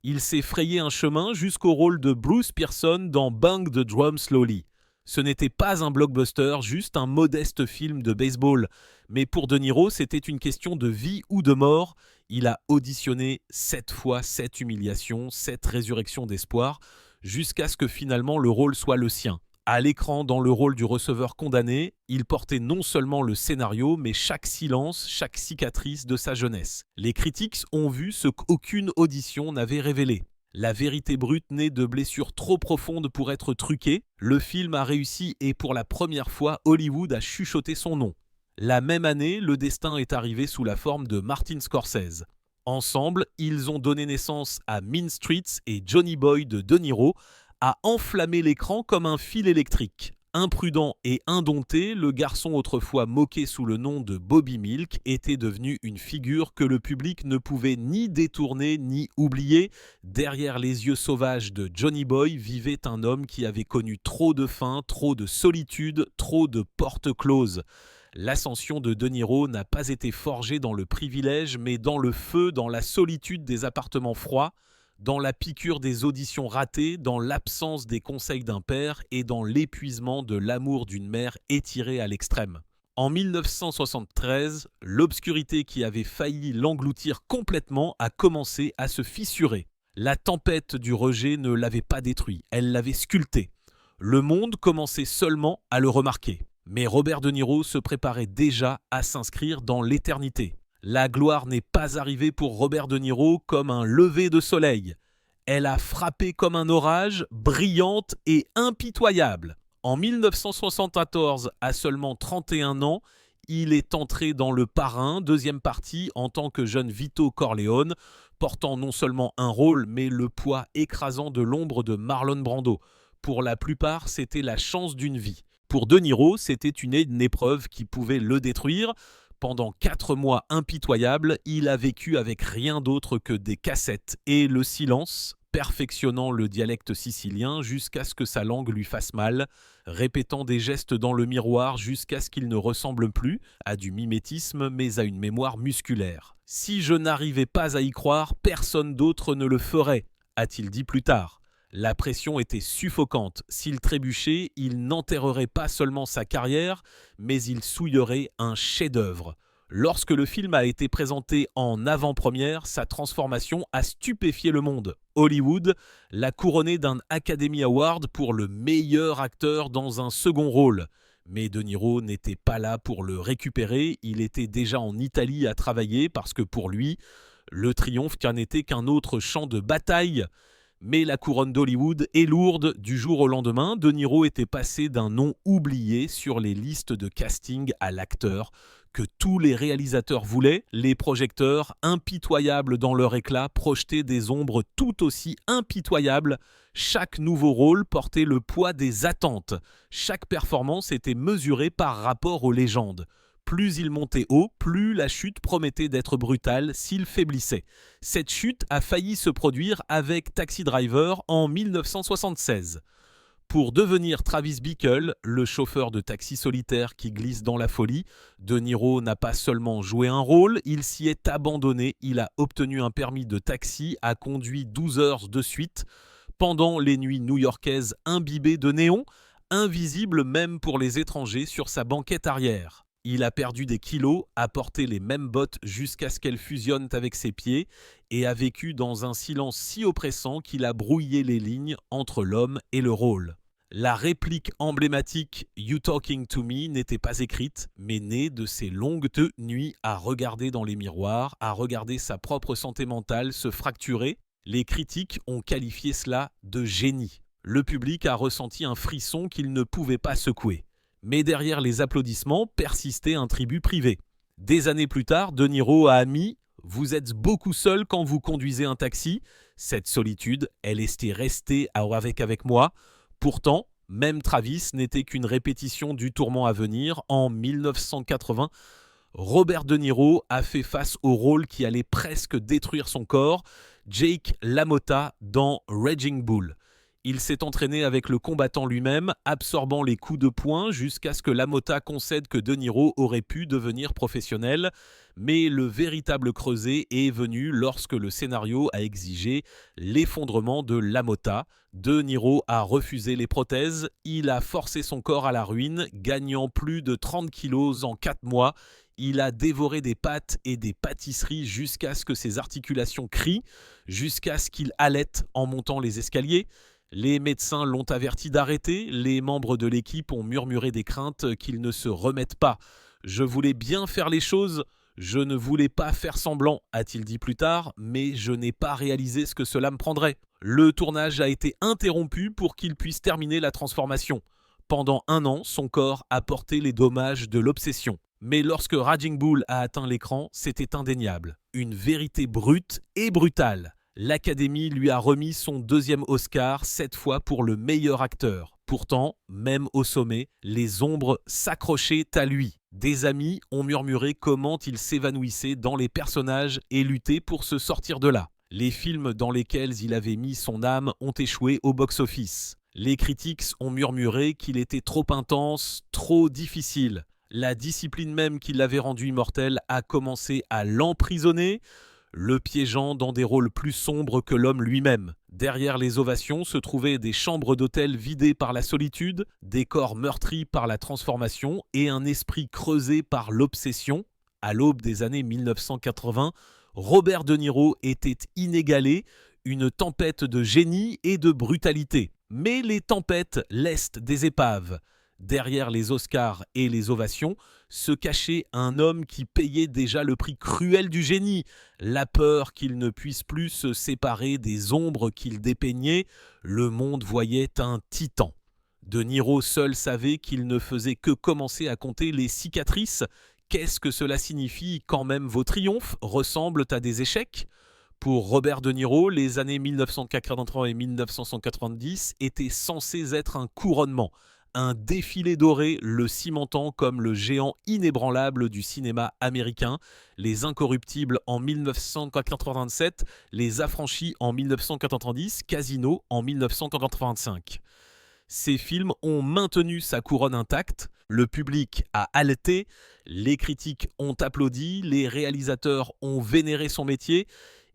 Il s'est frayé un chemin jusqu'au rôle de Bruce Pearson dans Bang the Drum Slowly. Ce n'était pas un blockbuster, juste un modeste film de baseball. Mais pour De Niro, c'était une question de vie ou de mort. Il a auditionné 7 fois cette humiliation, cette résurrection d'espoir, jusqu'à ce que finalement le rôle soit le sien. À l'écran, dans le rôle du receveur condamné, il portait non seulement le scénario, mais chaque silence, chaque cicatrice de sa jeunesse. Les critiques ont vu ce qu'aucune audition n'avait révélé. La vérité brute née de blessures trop profondes pour être truquée, le film a réussi et pour la première fois, Hollywood a chuchoté son nom. La même année, le destin est arrivé sous la forme de Martin Scorsese. Ensemble, ils ont donné naissance à Mean Streets et Johnny Boy de De Niro, a enflammé l'écran comme un fil électrique. Imprudent et indompté, le garçon autrefois moqué sous le nom de Bobby Milk était devenu une figure que le public ne pouvait ni détourner ni oublier. Derrière les yeux sauvages de Johnny Boy vivait un homme qui avait connu trop de faim, trop de solitude, trop de portes closes. L'ascension de De Niro n'a pas été forgée dans le privilège, mais dans le feu, dans la solitude des appartements froids, dans la piqûre des auditions ratées, dans l'absence des conseils d'un père et dans l'épuisement de l'amour d'une mère étirée à l'extrême. En 1973, l'obscurité qui avait failli l'engloutir complètement a commencé à se fissurer. La tempête du rejet ne l'avait pas détruit, elle l'avait sculpté. Le monde commençait seulement à le remarquer. Mais Robert De Niro se préparait déjà à s'inscrire dans l'éternité. La gloire n'est pas arrivée pour Robert De Niro comme un lever de soleil. Elle a frappé comme un orage, brillante et impitoyable. En 1974, à seulement 31 ans, il est entré dans Le Parrain, deuxième partie, en tant que jeune Vito Corleone, portant non seulement un rôle, mais le poids écrasant de l'ombre de Marlon Brando. Pour la plupart, c'était la chance d'une vie. Pour De Niro, c'était une épreuve qui pouvait le détruire. Pendant 4 mois impitoyables, il a vécu avec rien d'autre que des cassettes et le silence, perfectionnant le dialecte sicilien jusqu'à ce que sa langue lui fasse mal, répétant des gestes dans le miroir jusqu'à ce qu'il ne ressemble plus à du mimétisme mais à une mémoire musculaire. « Si je n'arrivais pas à y croire, personne d'autre ne le ferait », a-t-il dit plus tard. La pression était suffocante. S'il trébuchait, il n'enterrerait pas seulement sa carrière, mais il souillerait un chef-d'œuvre. Lorsque le film a été présenté en avant-première, sa transformation a stupéfié le monde. Hollywood l'a couronné d'un Academy Award pour le meilleur acteur dans un second rôle. Mais De Niro n'était pas là pour le récupérer, il était déjà en Italie à travailler parce que pour lui, le triomphe n'était qu'un autre champ de bataille. Mais la couronne d'Hollywood est lourde. Du jour au lendemain, De Niro était passé d'un nom oublié sur les listes de casting à l'acteur que tous les réalisateurs voulaient. Les projecteurs, impitoyables dans leur éclat, projetaient des ombres tout aussi impitoyables. Chaque nouveau rôle portait le poids des attentes. Chaque performance était mesurée par rapport aux légendes. Plus il montait haut, plus la chute promettait d'être brutale s'il faiblissait. Cette chute a failli se produire avec Taxi Driver en 1976. Pour devenir Travis Bickle, le chauffeur de taxi solitaire qui glisse dans la folie, De Niro n'a pas seulement joué un rôle, il s'y est abandonné. Il a obtenu un permis de taxi, a conduit 12 heures de suite, pendant les nuits new-yorkaises imbibées de néon, invisible même pour les étrangers sur sa banquette arrière. Il a perdu des kilos, a porté les mêmes bottes jusqu'à ce qu'elles fusionnent avec ses pieds et a vécu dans un silence si oppressant qu'il a brouillé les lignes entre l'homme et le rôle. La réplique emblématique « You talking to me » n'était pas écrite, mais née de ses longues nuits à regarder dans les miroirs, à regarder sa propre santé mentale se fracturer. Les critiques ont qualifié cela de génie. Le public a ressenti un frisson qu'il ne pouvait pas secouer. Mais derrière les applaudissements persistait un tribut privé. Des années plus tard, De Niro a admis « Vous êtes beaucoup seul quand vous conduisez un taxi. Cette solitude, elle est restée avec moi. Pourtant, Même Travis n'était qu'une répétition du tourment à venir. En 1980, Robert De Niro a fait face au rôle qui allait presque détruire son corps, Jake LaMotta dans Raging Bull. Il s'est entraîné avec le combattant lui-même, absorbant les coups de poing jusqu'à ce que LaMotta concède que De Niro aurait pu devenir professionnel. Mais le véritable creuset est venu lorsque le scénario a exigé l'effondrement de LaMotta. De Niro a refusé les prothèses, il a forcé son corps à la ruine, gagnant plus de 30 kilos en 4 mois. Il a dévoré des pâtes et des pâtisseries jusqu'à ce que ses articulations crient, jusqu'à ce qu'il halète en montant les escaliers. Les médecins l'ont averti d'arrêter, les membres de l'équipe ont murmuré des craintes qu'il ne se remette pas. « Je voulais bien faire les choses, je ne voulais pas faire semblant », a-t-il dit plus tard, mais je n'ai pas réalisé ce que cela me prendrait. Le tournage a été interrompu pour qu'il puisse terminer la transformation. Pendant 1 an, son corps a porté les dommages de l'obsession. Mais lorsque Raging Bull a atteint l'écran, c'était indéniable. Une vérité brute et brutale. L'Académie lui a remis son 2e Oscar, cette fois pour le meilleur acteur. Pourtant, même au sommet, les ombres s'accrochaient à lui. Des amis ont murmuré comment il s'évanouissait dans les personnages et luttait pour se sortir de là. Les films dans lesquels il avait mis son âme ont échoué au box-office. Les critiques ont murmuré qu'il était trop intense, trop difficile. La discipline même qui l'avait rendu immortel a commencé à l'emprisonner, le piégeant dans des rôles plus sombres que l'homme lui-même. Derrière les ovations se trouvaient des chambres d'hôtel vidées par la solitude, des corps meurtris par la transformation et un esprit creusé par l'obsession. À l'aube des années 1980, Robert De Niro était inégalé, une tempête de génie et de brutalité. Mais les tempêtes lestent des épaves. Derrière les Oscars et les ovations se cachait un homme qui payait déjà le prix cruel du génie, la peur qu'il ne puisse plus se séparer des ombres qu'il dépeignait. Le monde voyait un titan. De Niro seul savait qu'il ne faisait que commencer à compter les cicatrices. Qu'est-ce que cela signifie quand même vos triomphes ressemblent à des échecs ? Pour Robert De Niro, les années 1983 et 1990 étaient censées être un couronnement. Un défilé doré le cimentant comme le géant inébranlable du cinéma américain, Les Incorruptibles en 1987, Les Affranchis en 1990, Casino en 1985. Ces films ont maintenu sa couronne intacte, le public a haleté, les critiques ont applaudi, les réalisateurs ont vénéré son métier,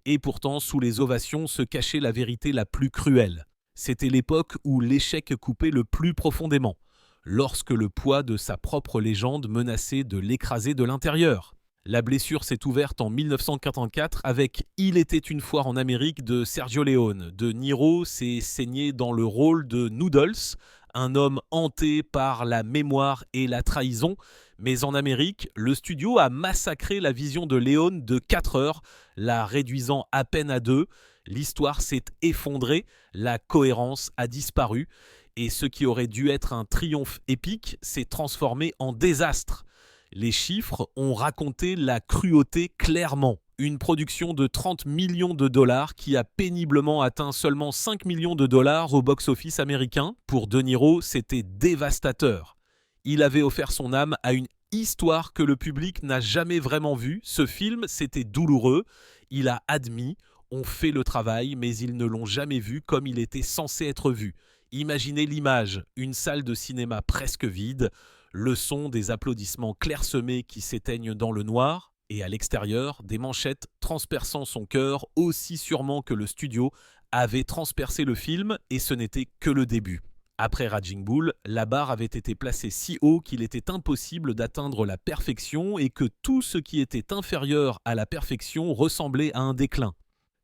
et pourtant sous les ovations se cachait la vérité la plus cruelle. C'était l'époque où l'échec coupait le plus profondément, lorsque le poids de sa propre légende menaçait de l'écraser de l'intérieur. La blessure s'est ouverte en 1984 avec « Il était une fois en Amérique » de Sergio Leone. De Niro s'est saigné dans le rôle de Noodles, un homme hanté par la mémoire et la trahison. Mais en Amérique, le studio a massacré la vision de Leone de 4 heures, la réduisant à peine à 2. L'histoire s'est effondrée, la cohérence a disparu, et ce qui aurait dû être un triomphe épique s'est transformé en désastre. Les chiffres ont raconté la cruauté clairement. Une production de 30 millions de dollars qui a péniblement atteint seulement 5 millions de dollars au box-office américain. Pour De Niro, c'était dévastateur. Il avait offert son âme à une histoire que le public n'a jamais vraiment vue. Ce film, c'était douloureux. Il a admis, on fait le travail, mais ils ne l'ont jamais vu comme il était censé être vu. Imaginez l'image, une salle de cinéma presque vide, le son des applaudissements clairsemés qui s'éteignent dans le noir, et à l'extérieur, des manchettes transperçant son cœur aussi sûrement que le studio avait transpercé le film, et ce n'était que le début. Après Raging Bull, la barre avait été placée si haut qu'il était impossible d'atteindre la perfection et que tout ce qui était inférieur à la perfection ressemblait à un déclin.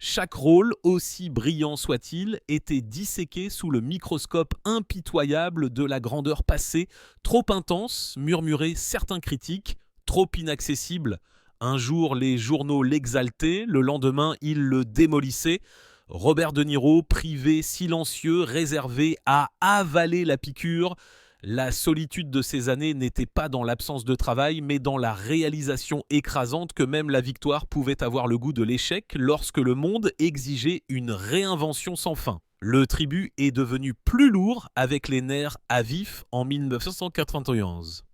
Chaque rôle, aussi brillant soit-il, était disséqué sous le microscope impitoyable de la grandeur passée, trop intense, murmuraient certains critiques, trop inaccessible. Un jour, les journaux l'exaltaient, le lendemain, ils le démolissaient. Robert De Niro, privé, silencieux, réservé, a avalé la piqûre. La solitude de ces années n'était pas dans l'absence de travail, mais dans la réalisation écrasante que même la victoire pouvait avoir le goût de l'échec lorsque le monde exigeait une réinvention sans fin. Le tribut est devenu plus lourd avec les nerfs à vif en 1991.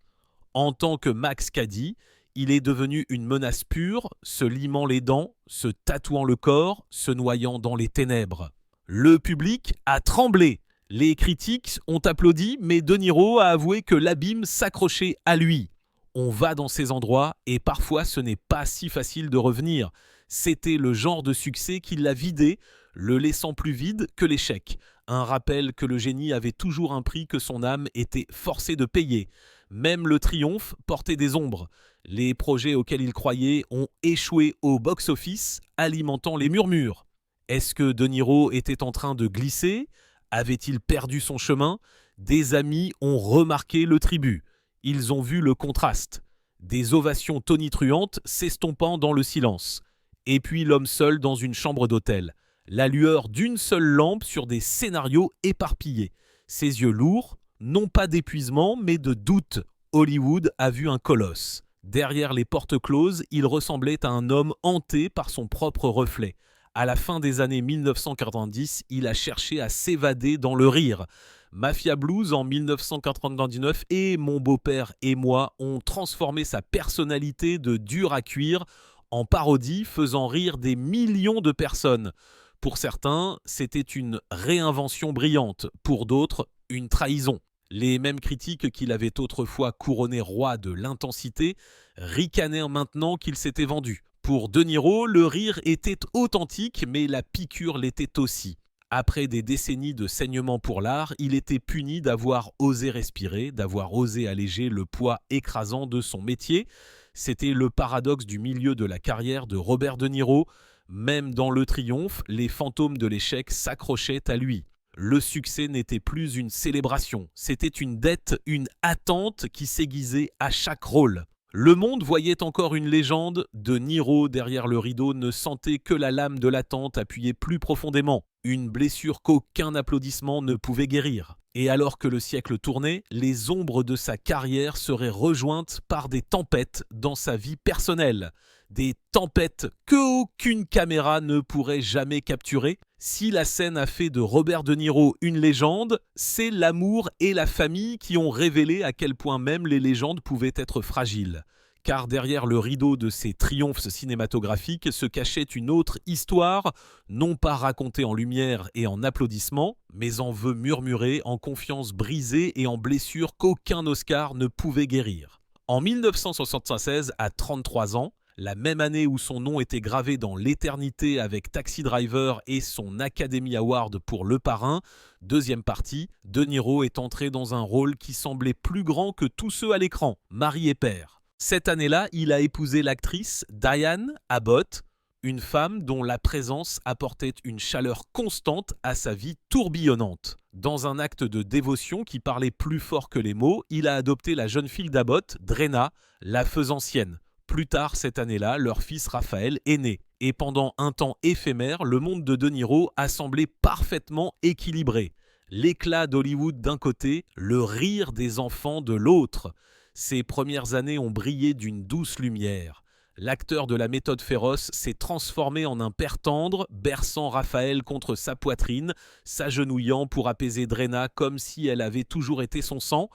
En tant que Max Cady, il est devenu une menace pure, se limant les dents, se tatouant le corps, se noyant dans les ténèbres. Le public a tremblé. Les critiques ont applaudi, mais De Niro a avoué que l'abîme s'accrochait à lui. On va dans ces endroits et parfois ce n'est pas si facile de revenir. C'était le genre de succès qui l'a vidé, le laissant plus vide que l'échec. Un rappel que le génie avait toujours un prix que son âme était forcée de payer. Même le triomphe portait des ombres. Les projets auxquels il croyait ont échoué au box-office, alimentant les murmures. Est-ce que De Niro était en train de glisser ? Avait-il perdu son chemin ? Des amis ont remarqué le tribut. Ils ont vu le contraste. Des ovations tonitruantes s'estompant dans le silence. Et puis l'homme seul dans une chambre d'hôtel. La lueur d'une seule lampe sur des scénarios éparpillés. Ses yeux lourds, non pas d'épuisement, mais de doute. Hollywood a vu un colosse. Derrière les portes closes, il ressemblait à un homme hanté par son propre reflet. À la fin des années 1990, il a cherché à s'évader dans le rire. Mafia Blues en 1999 et Mon beau-père et moi ont transformé sa personnalité de dur à cuire en parodie, faisant rire des millions de personnes. Pour certains, c'était une réinvention brillante, pour d'autres, une trahison. Les mêmes critiques qu'il avait autrefois couronné roi de l'intensité ricanaient maintenant qu'il s'était vendu. Pour De Niro, le rire était authentique, mais la piqûre l'était aussi. Après des décennies de saignement pour l'art, il était puni d'avoir osé respirer, d'avoir osé alléger le poids écrasant de son métier. C'était le paradoxe du milieu de la carrière de Robert De Niro. Même dans le triomphe, les fantômes de l'échec s'accrochaient à lui. Le succès n'était plus une célébration, c'était une dette, une attente qui s'aiguisait à chaque rôle. Le monde voyait encore une légende, De Niro derrière le rideau ne sentait que la lame de l'attente appuyée plus profondément, une blessure qu'aucun applaudissement ne pouvait guérir. Et alors que le siècle tournait, les ombres de sa carrière seraient rejointes par des tempêtes dans sa vie personnelle. Des tempêtes qu'aucune caméra ne pourrait jamais capturer. Si la scène a fait de Robert De Niro une légende, c'est l'amour et la famille qui ont révélé à quel point même les légendes pouvaient être fragiles. Car derrière le rideau de ces triomphes cinématographiques se cachait une autre histoire, non pas racontée en lumière et en applaudissements, mais en vœux murmurés, en confiance brisée et en blessures qu'aucun Oscar ne pouvait guérir. En 1976, à 33 ans, la même année où son nom était gravé dans l'éternité avec Taxi Driver et son Academy Award pour Le Parrain, deuxième partie, De Niro est entré dans un rôle qui semblait plus grand que tous ceux à l'écran, mari et père. Cette année-là, il a épousé l'actrice Diane Abbott, une femme dont la présence apportait une chaleur constante à sa vie tourbillonnante. Dans un acte de dévotion qui parlait plus fort que les mots, il a adopté la jeune fille d'Abbott, Drena, la faisancienne. Plus tard cette année-là, leur fils Raphaël est né. Et pendant un temps éphémère, le monde de Niro a semblé parfaitement équilibré. L'éclat d'Hollywood d'un côté, le rire des enfants de l'autre. Ses premières années ont brillé d'une douce lumière. L'acteur de la méthode féroce s'est transformé en un père tendre, berçant Raphaël contre sa poitrine, s'agenouillant pour apaiser Drena comme si elle avait toujours été son sang.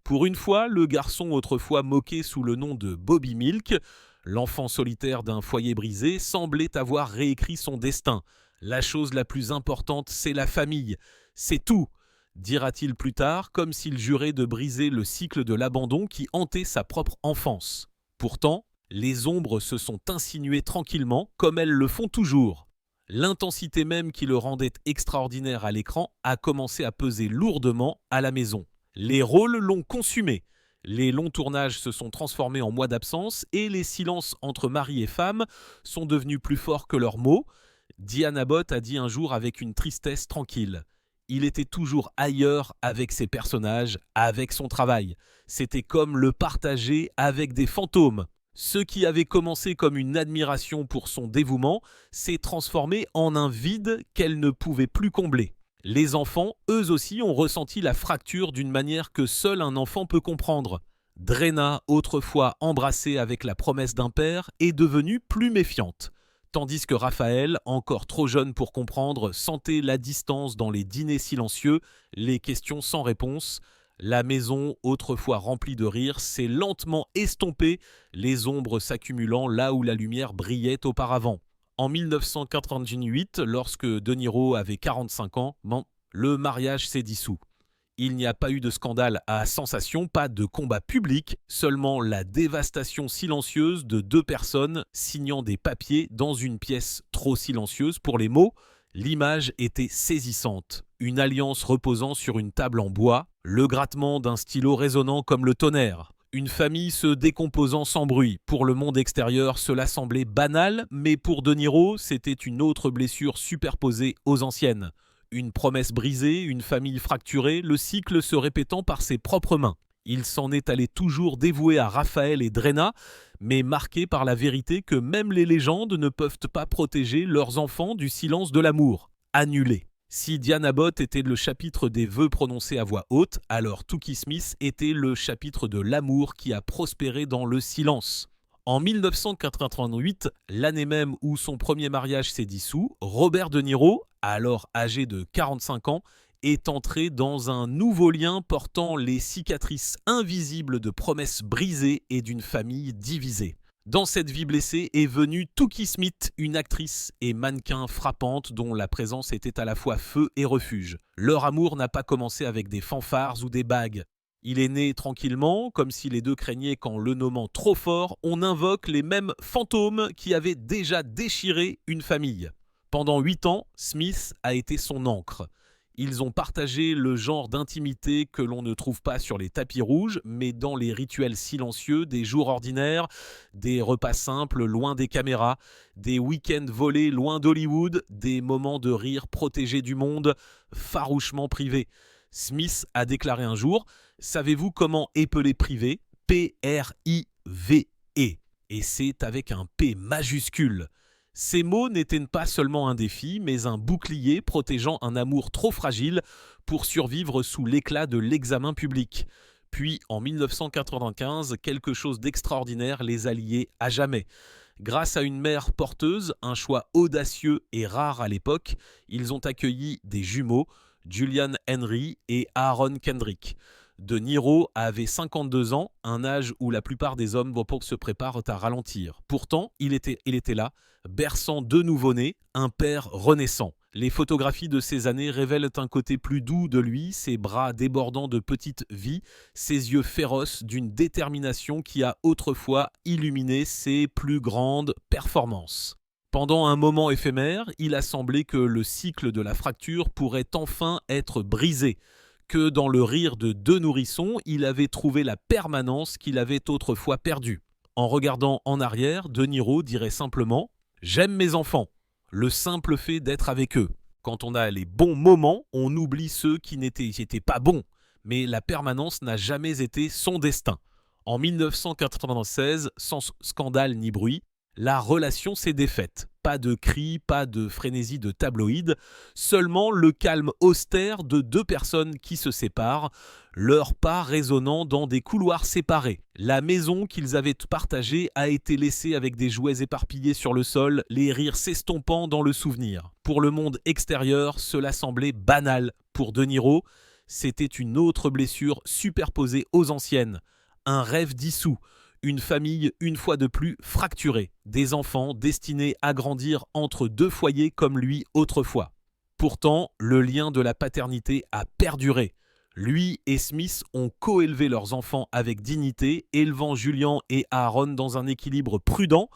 Pour une fois, le garçon autrefois moqué sous le nom de Bobby Milk, l'enfant solitaire d'un foyer brisé, semblait avoir réécrit son destin. La chose la plus importante, c'est la famille. C'est tout, dira-t-il plus tard, comme s'il jurait de briser le cycle de l'abandon qui hantait sa propre enfance. Pourtant, les ombres se sont insinuées tranquillement, comme elles le font toujours. L'intensité même qui le rendait extraordinaire à l'écran a commencé à peser lourdement à la maison. Les rôles l'ont consumé. Les longs tournages se sont transformés en mois d'absence et les silences entre mari et femme sont devenus plus forts que leurs mots. Diane Abbott a dit un jour avec une tristesse tranquille. Il était toujours ailleurs avec ses personnages, avec son travail. C'était comme le partager avec des fantômes. Ce qui avait commencé comme une admiration pour son dévouement s'est transformé en un vide qu'elle ne pouvait plus combler. Les enfants, eux aussi, ont ressenti la fracture d'une manière que seul un enfant peut comprendre. Drena, autrefois embrassée avec la promesse d'un père, est devenue plus méfiante. Tandis que Raphaël, encore trop jeune pour comprendre, sentait la distance dans les dîners silencieux, les questions sans réponse. La maison, autrefois remplie de rires, s'est lentement estompée, les ombres s'accumulant là où la lumière brillait auparavant. En 1998, lorsque De Niro avait 45 ans, le mariage s'est dissous. Il n'y a pas eu de scandale à sensation, pas de combat public, seulement la dévastation silencieuse de deux personnes signant des papiers dans une pièce trop silencieuse pour les mots. L'image était saisissante. Une alliance reposant sur une table en bois, le grattement d'un stylo résonnant comme le tonnerre. Une famille se décomposant sans bruit. Pour le monde extérieur, cela semblait banal, mais pour De Niro, c'était une autre blessure superposée aux anciennes. Une promesse brisée, une famille fracturée, le cycle se répétant par ses propres mains. Il s'en est allé toujours dévoué à Raphaël et Drena, mais marqué par la vérité que même les légendes ne peuvent pas protéger leurs enfants du silence de l'amour. Annulé. Si Diana Bott était le chapitre des vœux prononcés à voix haute, alors Toukie Smith était le chapitre de l'amour qui a prospéré dans le silence. En 1988, l'année même où son premier mariage s'est dissous, Robert De Niro, alors âgé de 45 ans, est entré dans un nouveau lien portant les cicatrices invisibles de promesses brisées et d'une famille divisée. Dans cette vie blessée est venue Toukie Smith, une actrice et mannequin frappante dont la présence était à la fois feu et refuge. Leur amour n'a pas commencé avec des fanfares ou des bagues. Il est né tranquillement, comme si les deux craignaient qu'en le nommant trop fort, on invoque les mêmes fantômes qui avaient déjà déchiré une famille. Pendant 8 ans, Smith a été son ancre. Ils ont partagé le genre d'intimité que l'on ne trouve pas sur les tapis rouges, mais dans les rituels silencieux des jours ordinaires, des repas simples loin des caméras, des week-ends volés loin d'Hollywood, des moments de rire protégés du monde, farouchement privés. Smith a déclaré un jour « Savez-vous comment épeler privé ? P-R-I-V-E. Et c'est avec un P majuscule. » Ces mots n'étaient pas seulement un défi, mais un bouclier protégeant un amour trop fragile pour survivre sous l'éclat de l'examen public. Puis, en 1995, quelque chose d'extraordinaire les a liés à jamais. Grâce à une mère porteuse, un choix audacieux et rare à l'époque, ils ont accueilli des jumeaux, Julian Henry et Aaron Kendrick. De Niro avait 52 ans, un âge où la plupart des hommes se préparent à ralentir. Pourtant, il était là, berçant deux nouveau-nés, un père renaissant. Les photographies de ces années révèlent un côté plus doux de lui, ses bras débordant de petite vie, ses yeux féroces d'une détermination qui a autrefois illuminé ses plus grandes performances. Pendant un moment éphémère, il a semblé que le cycle de la fracture pourrait enfin être brisé, que dans le rire de deux nourrissons, il avait trouvé la permanence qu'il avait autrefois perdue. En regardant en arrière, De Niro dirait simplement « J'aime mes enfants », le simple fait d'être avec eux. Quand on a les bons moments, on oublie ceux qui n'étaient pas bons, mais la permanence n'a jamais été son destin. En 1996, sans scandale ni bruit, la relation s'est défaite. Pas de cris, pas de frénésie de tabloïd, seulement le calme austère de deux personnes qui se séparent, leurs pas résonnant dans des couloirs séparés. La maison qu'ils avaient partagée a été laissée avec des jouets éparpillés sur le sol, les rires s'estompant dans le souvenir. Pour le monde extérieur, cela semblait banal. Pour De Niro, c'était une autre blessure superposée aux anciennes. Un rêve dissous. Une famille, une fois de plus, fracturée. Des enfants destinés à grandir entre deux foyers comme lui autrefois. Pourtant, le lien de la paternité a perduré. Lui et Smith ont coélevé leurs enfants avec dignité, élevant Julian et Aaron dans un équilibre prudent,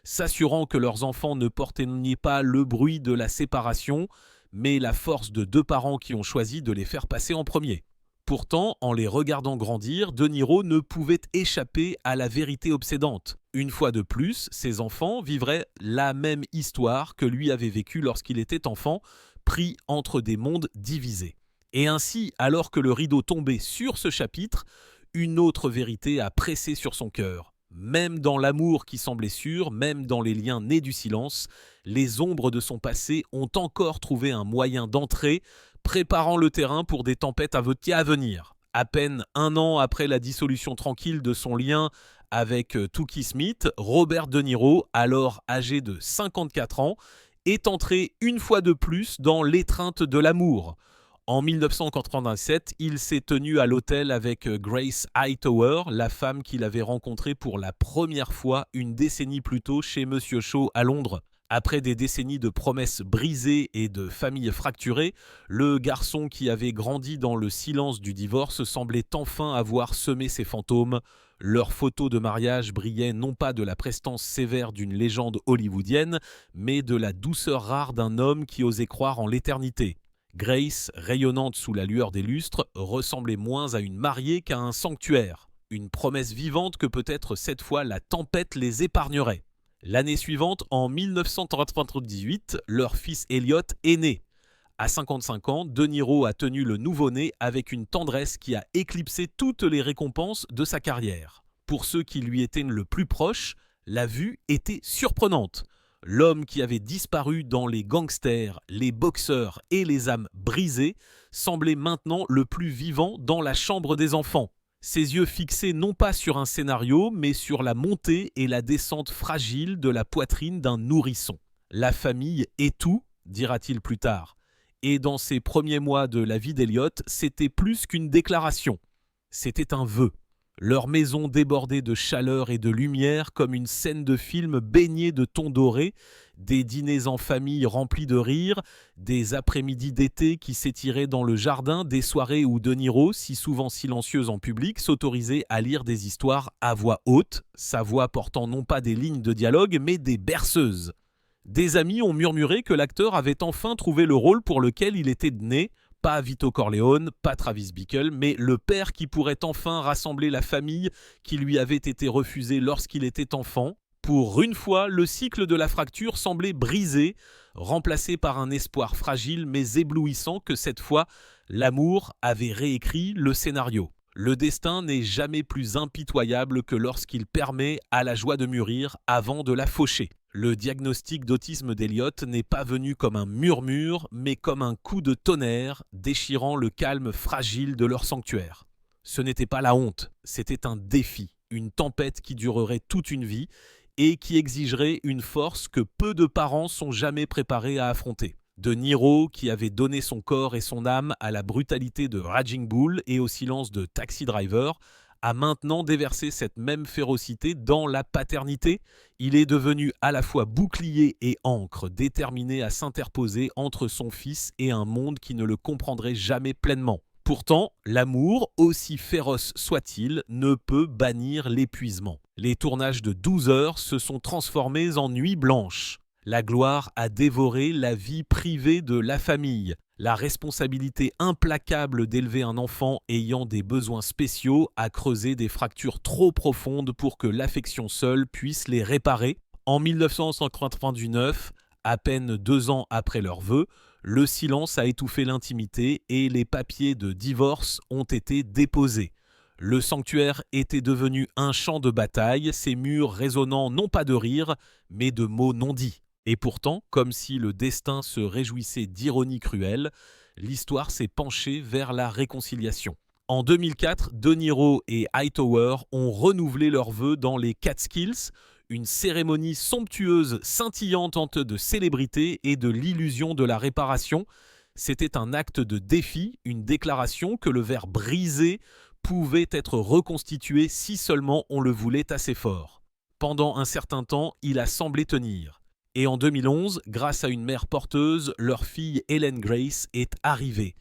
s'assurant que leurs enfants ne portaient pas le bruit de la séparation, mais la force de deux parents qui ont choisi de les faire passer en premier. Pourtant, en les regardant grandir, De Niro ne pouvait échapper à la vérité obsédante. Une fois de plus, ses enfants vivraient la même histoire que lui avait vécue lorsqu'il était enfant, pris entre des mondes divisés. Et ainsi, alors que le rideau tombait sur ce chapitre, une autre vérité a pressé sur son cœur. Même dans l'amour qui semblait sûr, même dans les liens nés du silence, les ombres de son passé ont encore trouvé un moyen d'entrer, préparant le terrain pour des tempêtes à venir. À peine un an après la dissolution tranquille de son lien avec Toukie Smith, Robert De Niro, alors âgé de 54 ans, est entré une fois de plus dans l'étreinte de l'amour. En 1997, il s'est tenu à l'hôtel avec Grace Hightower, la femme qu'il avait rencontrée pour la première fois une décennie plus tôt chez Monsieur Shaw à Londres. Après des décennies de promesses brisées et de familles fracturées, le garçon qui avait grandi dans le silence du divorce semblait enfin avoir semé ses fantômes. Leurs photos de mariage brillaient non pas de la prestance sévère d'une légende hollywoodienne, mais de la douceur rare d'un homme qui osait croire en l'éternité. Grace, rayonnante sous la lueur des lustres, ressemblait moins à une mariée qu'à un sanctuaire. Une promesse vivante que peut-être cette fois la tempête les épargnerait. L'année suivante, en 1998, leur fils Elliot est né. À 55 ans, De Niro a tenu le nouveau-né avec une tendresse qui a éclipsé toutes les récompenses de sa carrière. Pour ceux qui lui étaient le plus proches, la vue était surprenante. L'homme qui avait disparu dans les gangsters, les boxeurs et les âmes brisées semblait maintenant le plus vivant dans la chambre des enfants. Ses yeux fixés non pas sur un scénario, mais sur la montée et la descente fragile de la poitrine d'un nourrisson. La famille est tout, dira-t-il plus tard. Et dans ces premiers mois de la vie d'Elliot, c'était plus qu'une déclaration. C'était un vœu. Leur maison débordait de chaleur et de lumière comme une scène de film baignée de tons dorés, des dîners en famille remplis de rires, des après-midi d'été qui s'étiraient dans le jardin, des soirées où De Niro, si souvent silencieuse en public, s'autorisait à lire des histoires à voix haute, sa voix portant non pas des lignes de dialogue, mais des berceuses. Des amis ont murmuré que l'acteur avait enfin trouvé le rôle pour lequel il était né. Pas Vito Corleone, pas Travis Bickle, mais le père qui pourrait enfin rassembler la famille qui lui avait été refusée lorsqu'il était enfant. Pour une fois, le cycle de la fracture semblait brisé, remplacé par un espoir fragile mais éblouissant que cette fois, l'amour avait réécrit le scénario. Le destin n'est jamais plus impitoyable que lorsqu'il permet à la joie de mûrir avant de la faucher. Le diagnostic d'autisme d'Elliot n'est pas venu comme un murmure, mais comme un coup de tonnerre, déchirant le calme fragile de leur sanctuaire. Ce n'était pas la honte, c'était un défi, une tempête qui durerait toute une vie et qui exigerait une force que peu de parents sont jamais préparés à affronter. De Niro, qui avait donné son corps et son âme à la brutalité de Raging Bull et au silence de Taxi Driver, a maintenant déversé cette même férocité dans la paternité. Il est devenu à la fois bouclier et ancre, déterminé à s'interposer entre son fils et un monde qui ne le comprendrait jamais pleinement. Pourtant, l'amour, aussi féroce soit-il, ne peut bannir l'épuisement. Les tournages de 12 heures se sont transformés en nuits blanches. La gloire a dévoré la vie privée de la famille. La responsabilité implacable d'élever un enfant ayant des besoins spéciaux a creusé des fractures trop profondes pour que l'affection seule puisse les réparer. En 1999, à peine 2 ans après leur vœu, le silence a étouffé l'intimité et les papiers de divorce ont été déposés. Le sanctuaire était devenu un champ de bataille, ses murs résonnant non pas de rires, mais de mots non dits. Et pourtant, comme si le destin se réjouissait d'ironie cruelle, l'histoire s'est penchée vers la réconciliation. En 2004, De Niro et Hightower ont renouvelé leurs vœux dans les Catskills, une cérémonie somptueuse scintillante de célébrité et de l'illusion de la réparation. C'était un acte de défi, une déclaration que le verre brisé pouvait être reconstitué si seulement on le voulait assez fort. Pendant un certain temps, il a semblé tenir. Et en 2011, grâce à une mère porteuse, leur fille Helen Grace est arrivée.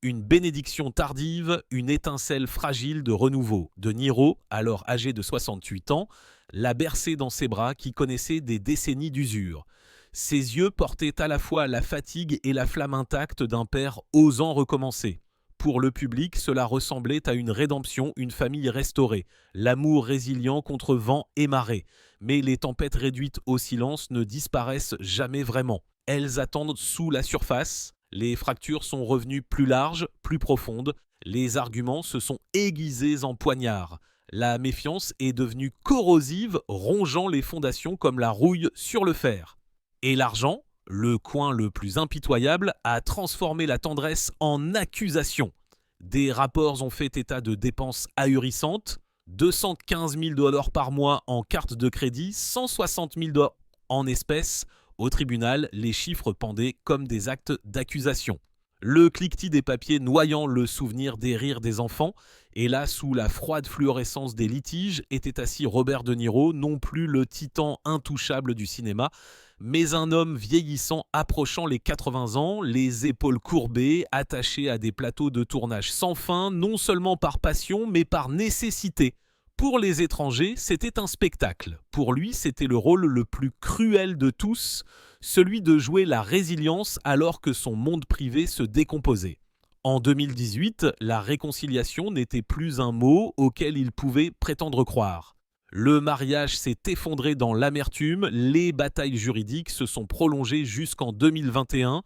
Une bénédiction tardive, une étincelle fragile de renouveau. De Niro, alors âgé de 68 ans, l'a bercée dans ses bras qui connaissaient des décennies d'usure. Ses yeux portaient à la fois la fatigue et la flamme intacte d'un père osant recommencer. Pour le public, cela ressemblait à une rédemption, une famille restaurée, l'amour résilient contre vent et marée. Mais les tempêtes réduites au silence ne disparaissent jamais vraiment. Elles attendent sous la surface, les fractures sont revenues plus larges, plus profondes, les arguments se sont aiguisés en poignards. La méfiance est devenue corrosive, rongeant les fondations comme la rouille sur le fer. Et l'argent ? le coin le plus impitoyable, a transformé la tendresse en accusation. Des rapports ont fait état de dépenses ahurissantes, 215 000 $ par mois en carte de crédit, 160 000 $ en espèces. Au tribunal, les chiffres pendaient comme des actes d'accusation. Le cliquetis des papiers noyant le souvenir des rires des enfants, et là, sous la froide fluorescence des litiges, était assis Robert De Niro, non plus le titan intouchable du cinéma, mais un homme vieillissant approchant les 80 ans, les épaules courbées, attaché à des plateaux de tournage sans fin, non seulement par passion, mais par nécessité. Pour les étrangers, c'était un spectacle. Pour lui, c'était le rôle le plus cruel de tous, celui de jouer la résilience alors que son monde privé se décomposait. En 2018, la réconciliation n'était plus un mot auquel il pouvait prétendre croire. Le mariage s'est effondré dans l'amertume, les batailles juridiques se sont prolongées jusqu'en 2021.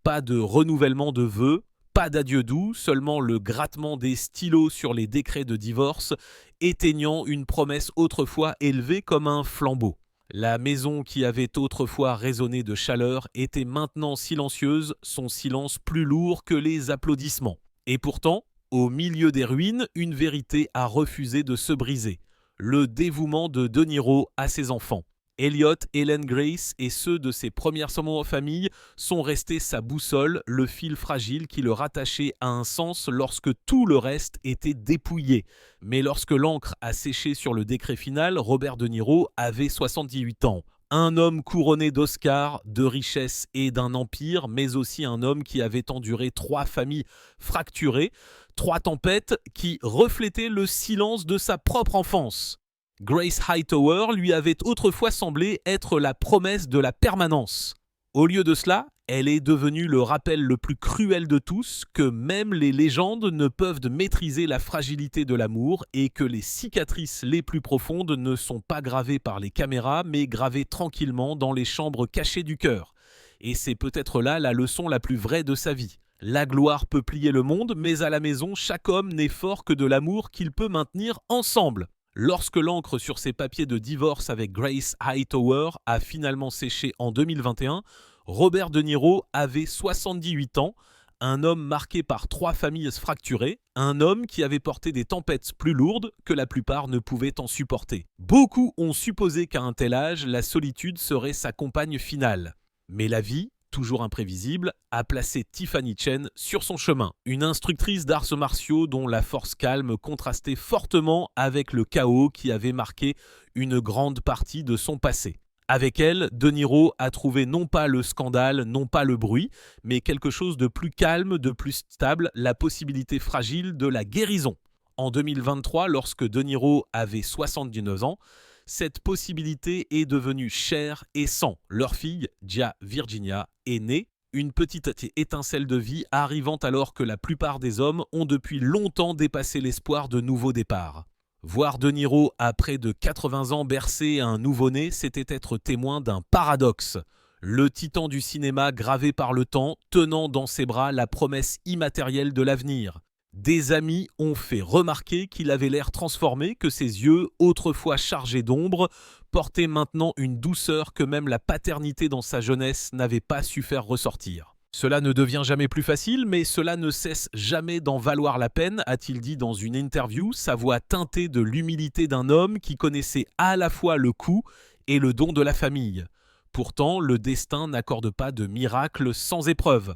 Pas de renouvellement de vœux, pas d'adieu doux, seulement le grattement des stylos sur les décrets de divorce, éteignant une promesse autrefois élevée comme un flambeau. La maison qui avait autrefois résonné de chaleur était maintenant silencieuse, son silence plus lourd que les applaudissements. Et pourtant, au milieu des ruines, une vérité a refusé de se briser. Le dévouement de De Niro à ses enfants. Elliot, Ellen Grace et ceux de ses premières moments en famille sont restés sa boussole, le fil fragile qui le rattachait à un sens lorsque tout le reste était dépouillé. Mais lorsque l'encre a séché sur le décret final, Robert De Niro avait 78 ans. Un homme couronné d'Oscars, de richesses et d'un empire, mais aussi un homme qui avait enduré 3 familles fracturées, 3 tempêtes qui reflétaient le silence de sa propre enfance. Grace Hightower lui avait autrefois semblé être la promesse de la permanence. Au lieu de cela, elle est devenue le rappel le plus cruel de tous que même les légendes ne peuvent maîtriser la fragilité de l'amour et que les cicatrices les plus profondes ne sont pas gravées par les caméras mais gravées tranquillement dans les chambres cachées du cœur. Et c'est peut-être là la leçon la plus vraie de sa vie. La gloire peut plier le monde, mais à la maison, chaque homme n'est fort que de l'amour qu'il peut maintenir ensemble. Lorsque l'encre sur ses papiers de divorce avec Grace Hightower a finalement séché en 2021, Robert De Niro avait 78 ans, un homme marqué par 3 familles fracturées, un homme qui avait porté des tempêtes plus lourdes que la plupart ne pouvaient en supporter. Beaucoup ont supposé qu'à un tel âge, la solitude serait sa compagne finale. Mais la vie, toujours imprévisible, a placé Tiffany Chen sur son chemin. Une instructrice d'arts martiaux dont la force calme contrastait fortement avec le chaos qui avait marqué une grande partie de son passé. Avec elle, De Niro a trouvé non pas le scandale, non pas le bruit, mais quelque chose de plus calme, de plus stable, la possibilité fragile de la guérison. En 2023, lorsque De Niro avait 79 ans, cette possibilité est devenue chair et sang. Leur fille, Gia Virginia, est née, une petite étincelle de vie arrivant alors que la plupart des hommes ont depuis longtemps dépassé l'espoir de nouveaux départs. Voir De Niro à près de 80 ans bercer un nouveau-né, c'était être témoin d'un paradoxe. Le titan du cinéma gravé par le temps, tenant dans ses bras la promesse immatérielle de l'avenir. Des amis ont fait remarquer qu'il avait l'air transformé, que ses yeux, autrefois chargés d'ombre, portaient maintenant une douceur que même la paternité dans sa jeunesse n'avait pas su faire ressortir. Cela ne devient jamais plus facile, mais cela ne cesse jamais d'en valoir la peine, a-t-il dit dans une interview, sa voix teintée de l'humilité d'un homme qui connaissait à la fois le coup et le don de la famille. Pourtant, le destin n'accorde pas de miracle sans épreuve.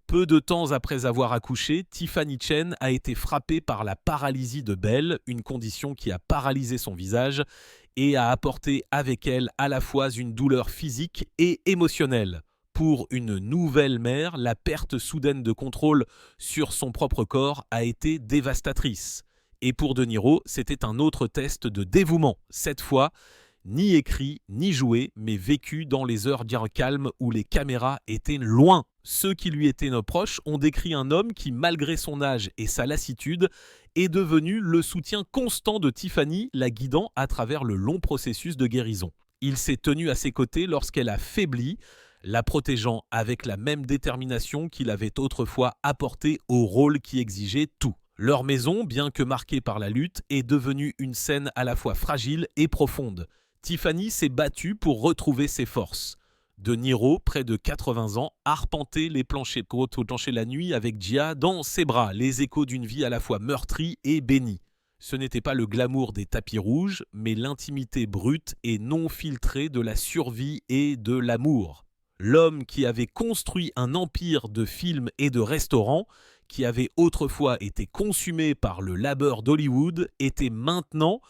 Peu de temps après avoir accouché, Tiffany Chen a été frappée par la paralysie de Bell, une condition qui a paralysé son visage et a apporté avec elle à la fois une douleur physique et émotionnelle. Pour une nouvelle mère, la perte soudaine de contrôle sur son propre corps a été dévastatrice. Et pour De Niro, c'était un autre test de dévouement. Cette fois, ni écrit, ni joué, mais vécu dans les heures calmes où les caméras étaient loin. Ceux qui lui étaient nos proches ont décrit un homme qui, malgré son âge et sa lassitude, est devenu le soutien constant de Tiffany, la guidant à travers le long processus de guérison. Il s'est tenu à ses côtés lorsqu'elle a faibli, la protégeant avec la même détermination qu'il avait autrefois apportée au rôle qui exigeait tout. Leur maison, bien que marquée par la lutte, est devenue une scène à la fois fragile et profonde. Tiffany s'est battue pour retrouver ses forces. De Niro, près de 80 ans, arpentait les planchers la nuit avec Gia dans ses bras, les échos d'une vie à la fois meurtrie et bénie. Ce n'était pas le glamour des tapis rouges, mais l'intimité brute et non filtrée de la survie et de l'amour. L'homme qui avait construit un empire de films et de restaurants, qui avait autrefois été consumé par le labeur d'Hollywood, était maintenant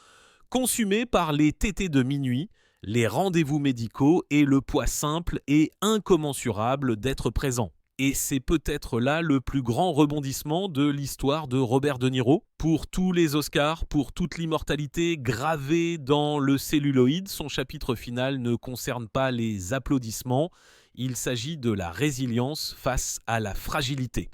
consumé par les tétés de minuit, les rendez-vous médicaux et le poids simple et incommensurable d'être présent. Et c'est peut-être là le plus grand rebondissement de l'histoire de Robert De Niro. Pour tous les Oscars, pour toute l'immortalité gravée dans le celluloïd, son chapitre final ne concerne pas les applaudissements, il s'agit de la résilience face à la fragilité.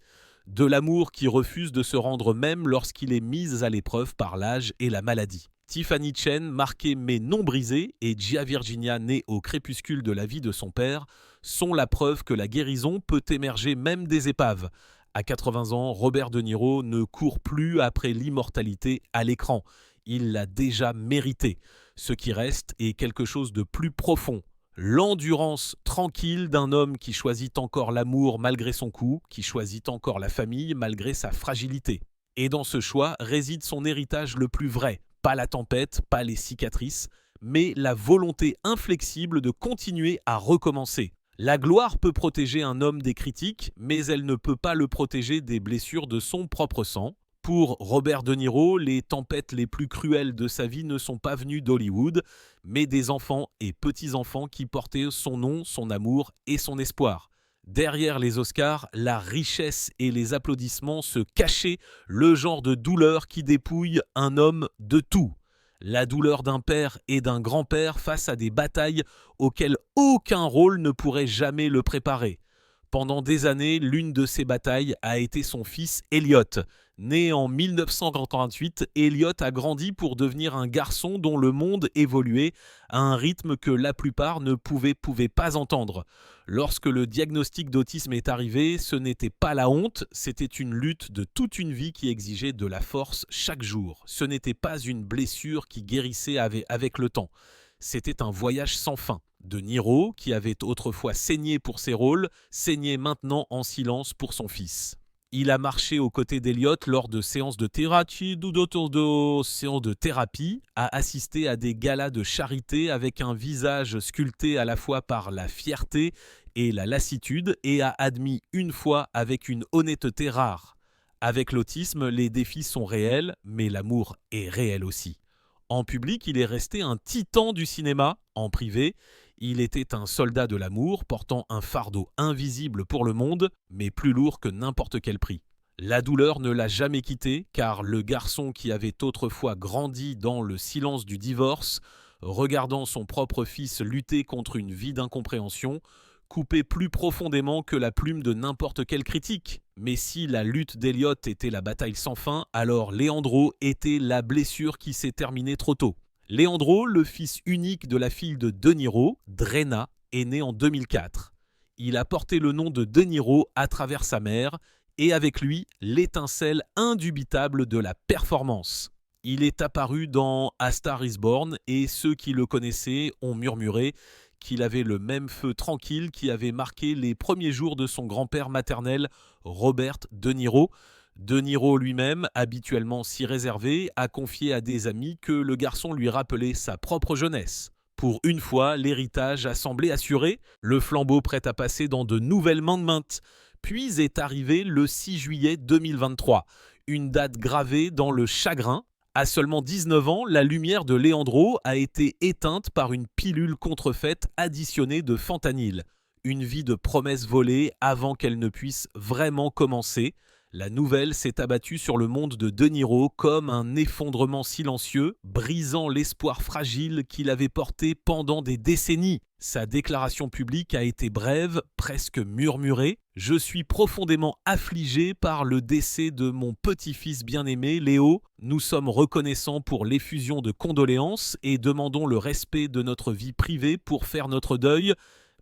De l'amour qui refuse de se rendre même lorsqu'il est mis à l'épreuve par l'âge et la maladie. Tiffany Chen, marquée mais non brisée, et Gia Virginia, née au crépuscule de la vie de son père, sont la preuve que la guérison peut émerger même des épaves. À 80 ans, Robert De Niro ne court plus après l'immortalité à l'écran. Il l'a déjà méritée. Ce qui reste est quelque chose de plus profond. L'endurance tranquille d'un homme qui choisit encore l'amour malgré son coup, qui choisit encore la famille malgré sa fragilité. Et dans ce choix réside son héritage le plus vrai. Pas la tempête, pas les cicatrices, mais la volonté inflexible de continuer à recommencer. La gloire peut protéger un homme des critiques, mais elle ne peut pas le protéger des blessures de son propre sang. Pour Robert De Niro, les tempêtes les plus cruelles de sa vie ne sont pas venues d'Hollywood, mais des enfants et petits-enfants qui portaient son nom, son amour et son espoir. Derrière les Oscars, la richesse et les applaudissements se cachaient, le genre de douleur qui dépouille un homme de tout. La douleur d'un père et d'un grand-père face à des batailles auxquelles aucun rôle ne pourrait jamais le préparer. Pendant des années, l'une de ces batailles a été son fils Elliot. Né en 1948, Elliot a grandi pour devenir un garçon dont le monde évoluait à un rythme que la plupart ne pouvaient pas entendre. Lorsque le diagnostic d'autisme est arrivé, ce n'était pas la honte, c'était une lutte de toute une vie qui exigeait de la force chaque jour. Ce n'était pas une blessure qui guérissait avec le temps. C'était un voyage sans fin. De Niro, qui avait autrefois saigné pour ses rôles, saignait maintenant en silence pour son fils. Il a marché aux côtés d'Elliot lors de séances de thérapie, a assisté à des galas de charité avec un visage sculpté à la fois par la fierté et la lassitude et a admis une fois avec une honnêteté rare. Avec l'autisme, les défis sont réels, mais l'amour est réel aussi. En public, il est resté un titan du cinéma. En privé, il était un soldat de l'amour, portant un fardeau invisible pour le monde, mais plus lourd que n'importe quel prix. La douleur ne l'a jamais quitté, car le garçon qui avait autrefois grandi dans le silence du divorce, regardant son propre fils lutter contre une vie d'incompréhension, coupait plus profondément que la plume de n'importe quelle critique. Mais si la lutte d'Elliot était la bataille sans fin, alors Leandro était la blessure qui s'est terminée trop tôt. Leandro, le fils unique de la fille de De Niro, Drena, est né en 2004. Il a porté le nom de Niro à travers sa mère, et avec lui, l'étincelle indubitable de la performance. Il est apparu dans A Star is Born, et ceux qui le connaissaient ont murmuré qu'il avait le même feu tranquille qui avait marqué les premiers jours de son grand-père maternel, Robert De Niro. De Niro lui-même, habituellement si réservé, a confié à des amis que le garçon lui rappelait sa propre jeunesse. Pour une fois, l'héritage a semblé assuré, le flambeau prêt à passer dans de nouvelles mains de main. Puis est arrivé le 6 juillet 2023, une date gravée dans le chagrin. À seulement 19 ans, la lumière de Leandro a été éteinte par une pilule contrefaite additionnée de fentanyl. Une vie de promesses volées avant qu'elle ne puisse vraiment commencer. La nouvelle s'est abattue sur le monde de De Niro comme un effondrement silencieux, brisant l'espoir fragile qu'il avait porté pendant des décennies. Sa déclaration publique a été brève, presque murmurée. « Je suis profondément affligé par le décès de mon petit-fils bien-aimé, Léo. Nous sommes reconnaissants pour l'effusion de condoléances et demandons le respect de notre vie privée pour faire notre deuil. »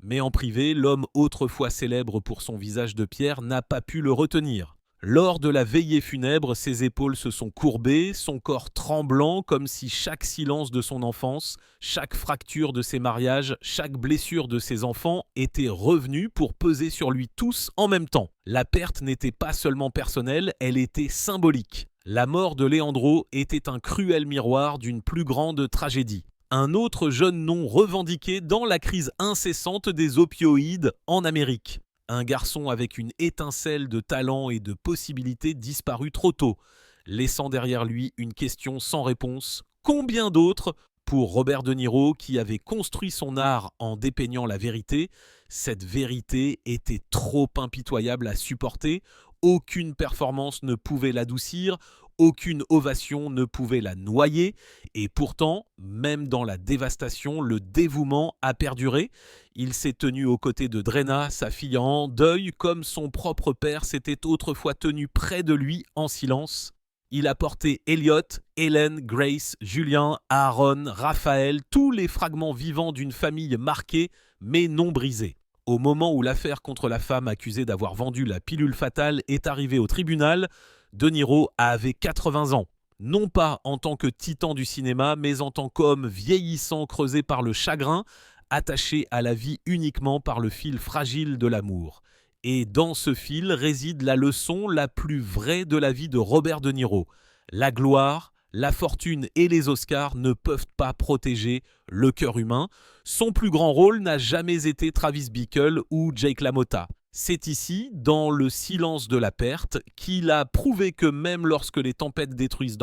Mais en privé, l'homme autrefois célèbre pour son visage de pierre n'a pas pu le retenir. Lors de la veillée funèbre, ses épaules se sont courbées, son corps tremblant comme si chaque silence de son enfance, chaque fracture de ses mariages, chaque blessure de ses enfants était revenue pour peser sur lui tous en même temps. La perte n'était pas seulement personnelle, elle était symbolique. La mort de Leandro était un cruel miroir d'une plus grande tragédie. Un autre jeune nom revendiqué dans la crise incessante des opioïdes en Amérique. Un garçon avec une étincelle de talent et de possibilités disparu trop tôt, laissant derrière lui une question sans réponse. Combien d'autres? Pour Robert De Niro, qui avait construit son art en dépeignant la vérité, cette vérité était trop impitoyable à supporter, aucune performance ne pouvait l'adoucir, aucune ovation ne pouvait la noyer, et pourtant, même dans la dévastation, le dévouement a perduré. Il s'est tenu aux côtés de Drena, sa fille en deuil, comme son propre père s'était autrefois tenu près de lui en silence. Il a porté Elliot, Hélène, Grace, Julien, Aaron, Raphaël, tous les fragments vivants d'une famille marquée, mais non brisée. Au moment où l'affaire contre la femme accusée d'avoir vendu la pilule fatale est arrivée au tribunal, De Niro avait 80 ans. Non pas en tant que titan du cinéma, mais en tant qu'homme vieillissant creusé par le chagrin, attaché à la vie uniquement par le fil fragile de l'amour. Et dans ce fil réside la leçon la plus vraie de la vie de Robert De Niro. La gloire, la fortune et les Oscars ne peuvent pas protéger le cœur humain. Son plus grand rôle n'a jamais été Travis Bickle ou Jake LaMotta. C'est ici, dans le silence de la perte, qu'il a prouvé que même lorsque les tempêtes détruisent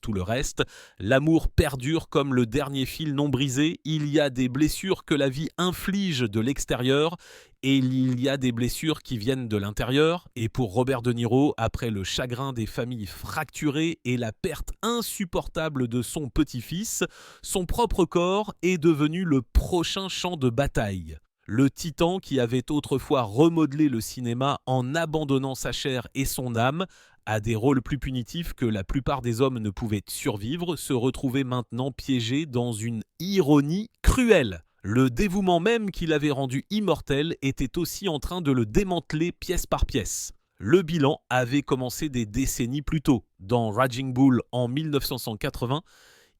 tout le reste, l'amour perdure comme le dernier fil non brisé. Il y a des blessures que la vie inflige de l'extérieur et il y a des blessures qui viennent de l'intérieur. Et pour Robert De Niro, après le chagrin des familles fracturées et la perte insupportable de son petit-fils, son propre corps est devenu le prochain champ de bataille. Le titan qui avait autrefois remodelé le cinéma en abandonnant sa chair et son âme à des rôles plus punitifs que la plupart des hommes ne pouvaient survivre, se retrouvait maintenant piégé dans une ironie cruelle. Le dévouement même qui l'avait rendu immortel était aussi en train de le démanteler pièce par pièce. Le bilan avait commencé des décennies plus tôt. Dans Raging Bull en 1980,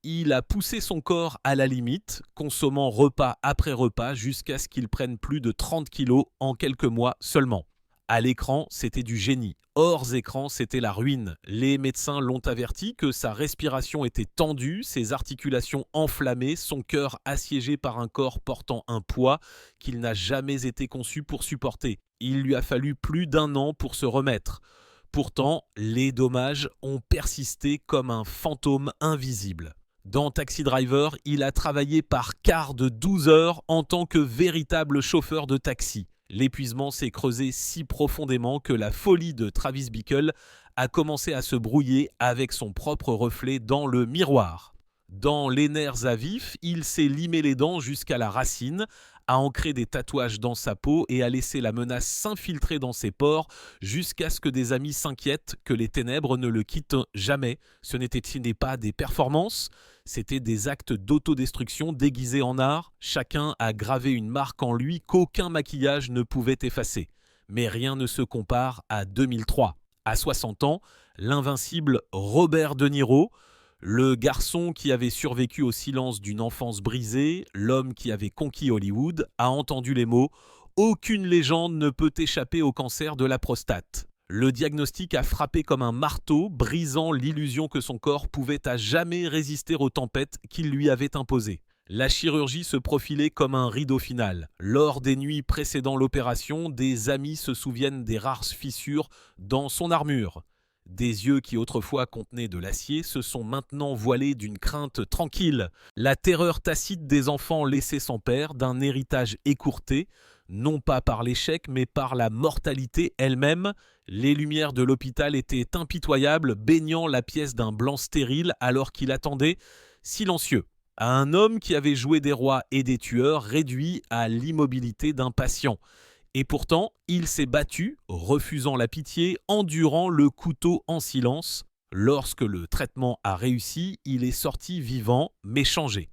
il a poussé son corps à la limite, consommant repas après repas jusqu'à ce qu'il prenne plus de 30 kilos en quelques mois seulement. À l'écran, c'était du génie. Hors écran, c'était la ruine. Les médecins l'ont averti que sa respiration était tendue, ses articulations enflammées, son cœur assiégé par un corps portant un poids qu'il n'a jamais été conçu pour supporter. Il lui a fallu plus d'1 an pour se remettre. Pourtant, les dommages ont persisté comme un fantôme invisible. Dans Taxi Driver, il a travaillé par quart de 12 heures en tant que véritable chauffeur de taxi. L'épuisement s'est creusé si profondément que la folie de Travis Bickle a commencé à se brouiller avec son propre reflet dans le miroir. Dans Les nerfs à vif, il s'est limé les dents jusqu'à la racine, a ancré des tatouages dans sa peau et a laissé la menace s'infiltrer dans ses pores jusqu'à ce que des amis s'inquiètent que les ténèbres ne le quittent jamais. Ce n'était pas des performances, c'était des actes d'autodestruction déguisés en art. Chacun a gravé une marque en lui qu'aucun maquillage ne pouvait effacer. Mais rien ne se compare à 2003. À 60 ans, l'invincible Robert De Niro, le garçon qui avait survécu au silence d'une enfance brisée, l'homme qui avait conquis Hollywood, a entendu les mots « Aucune légende ne peut échapper au cancer de la prostate ». Le diagnostic a frappé comme un marteau, brisant l'illusion que son corps pouvait à jamais résister aux tempêtes qu'il lui avait imposées. La chirurgie se profilait comme un rideau final. Lors des nuits précédant l'opération, des amis se souviennent des rares fissures dans son armure. Des yeux qui autrefois contenaient de l'acier se sont maintenant voilés d'une crainte tranquille. La terreur tacite des enfants laissés sans père, d'un héritage écourté, non pas par l'échec mais par la mortalité elle-même. Les lumières de l'hôpital étaient impitoyables, baignant la pièce d'un blanc stérile alors qu'il attendait, silencieux, à un homme qui avait joué des rois et des tueurs, réduit à l'immobilité d'un patient. Et pourtant, il s'est battu, refusant la pitié, endurant le couteau en silence. Lorsque le traitement a réussi, il est sorti vivant, mais changé.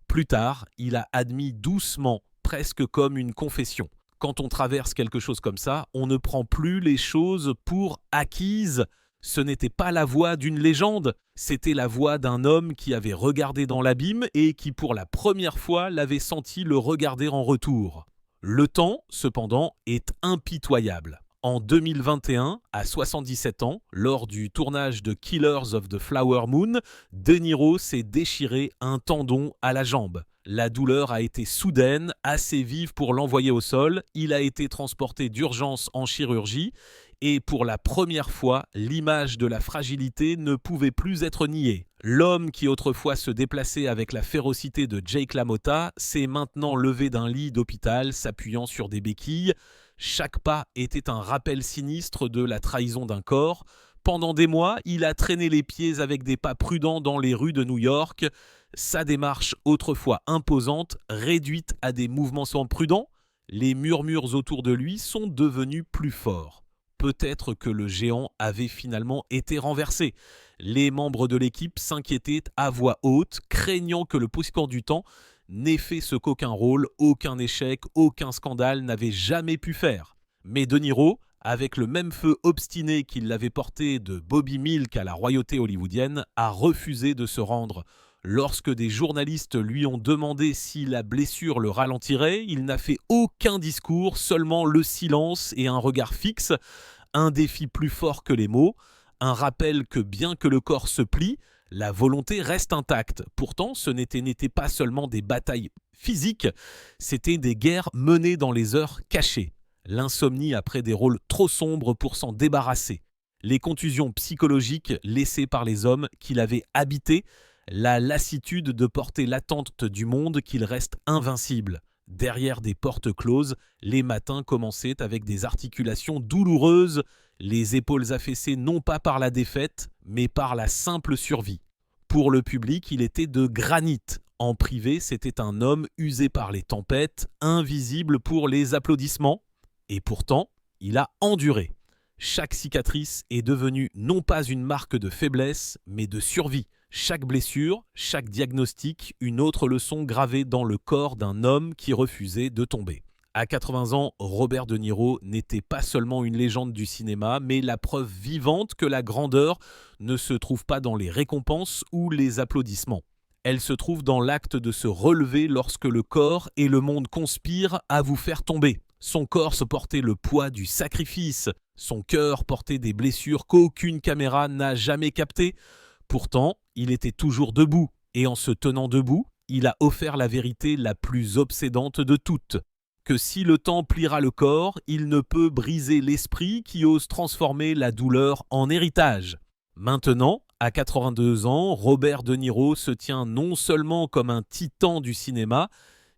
Plus tard, il a admis doucement, presque comme une confession. Quand on traverse quelque chose comme ça, on ne prend plus les choses pour acquises. Ce n'était pas la voix d'une légende, c'était la voix d'un homme qui avait regardé dans l'abîme et qui pour la première fois l'avait senti le regarder en retour. Le temps, cependant, est impitoyable. En 2021, à 77 ans, lors du tournage de Killers of the Flower Moon, De Niro s'est déchiré un tendon à la jambe. La douleur a été soudaine, assez vive pour l'envoyer au sol. Il a été transporté d'urgence en chirurgie et pour la première fois, l'image de la fragilité ne pouvait plus être niée. L'homme qui autrefois se déplaçait avec la férocité de Jake LaMotta s'est maintenant levé d'un lit d'hôpital s'appuyant sur des béquilles. Chaque pas était un rappel sinistre de la trahison d'un corps. Pendant des mois, il a traîné les pieds avec des pas prudents dans les rues de New York. Sa démarche, autrefois imposante, réduite à des mouvements sans prudents, les murmures autour de lui sont devenus plus forts. Peut-être que le géant avait finalement été renversé. Les membres de l'équipe s'inquiétaient à voix haute, craignant que le passeport du temps n'ait fait ce qu'aucun rôle, aucun échec, aucun scandale n'avait jamais pu faire. Mais De Niro, avec le même feu obstiné qu'il l'avait porté de Bobby Milk à la royauté hollywoodienne, a refusé de se rendre. Lorsque des journalistes lui ont demandé si la blessure le ralentirait, il n'a fait aucun discours, seulement le silence et un regard fixe, un défi plus fort que les mots, un rappel que bien que le corps se plie, la volonté reste intacte. Pourtant, ce n'était pas seulement des batailles physiques, c'était des guerres menées dans les heures cachées. L'insomnie après des rôles trop sombres pour s'en débarrasser. Les contusions psychologiques laissées par les hommes qu'il avait habités, la lassitude de porter l'attente du monde qu'il reste invincible. Derrière des portes closes, les matins commençaient avec des articulations douloureuses, les épaules affaissées non pas par la défaite, mais par la simple survie. Pour le public, il était de granit. En privé, c'était un homme usé par les tempêtes, invisible pour les applaudissements. Et pourtant, il a enduré. Chaque cicatrice est devenue non pas une marque de faiblesse, mais de survie. Chaque blessure, chaque diagnostic, une autre leçon gravée dans le corps d'un homme qui refusait de tomber. À 80 ans, Robert De Niro n'était pas seulement une légende du cinéma, mais la preuve vivante que la grandeur ne se trouve pas dans les récompenses ou les applaudissements. Elle se trouve dans l'acte de se relever lorsque le corps et le monde conspirent à vous faire tomber. Son corps se portait le poids du sacrifice, son cœur portait des blessures qu'aucune caméra n'a jamais captées. Pourtant, il était toujours debout, et en se tenant debout, il a offert la vérité la plus obsédante de toutes. Que si le temps pliera le corps, il ne peut briser l'esprit qui ose transformer la douleur en héritage. Maintenant, à 82 ans, Robert De Niro se tient non seulement comme un titan du cinéma,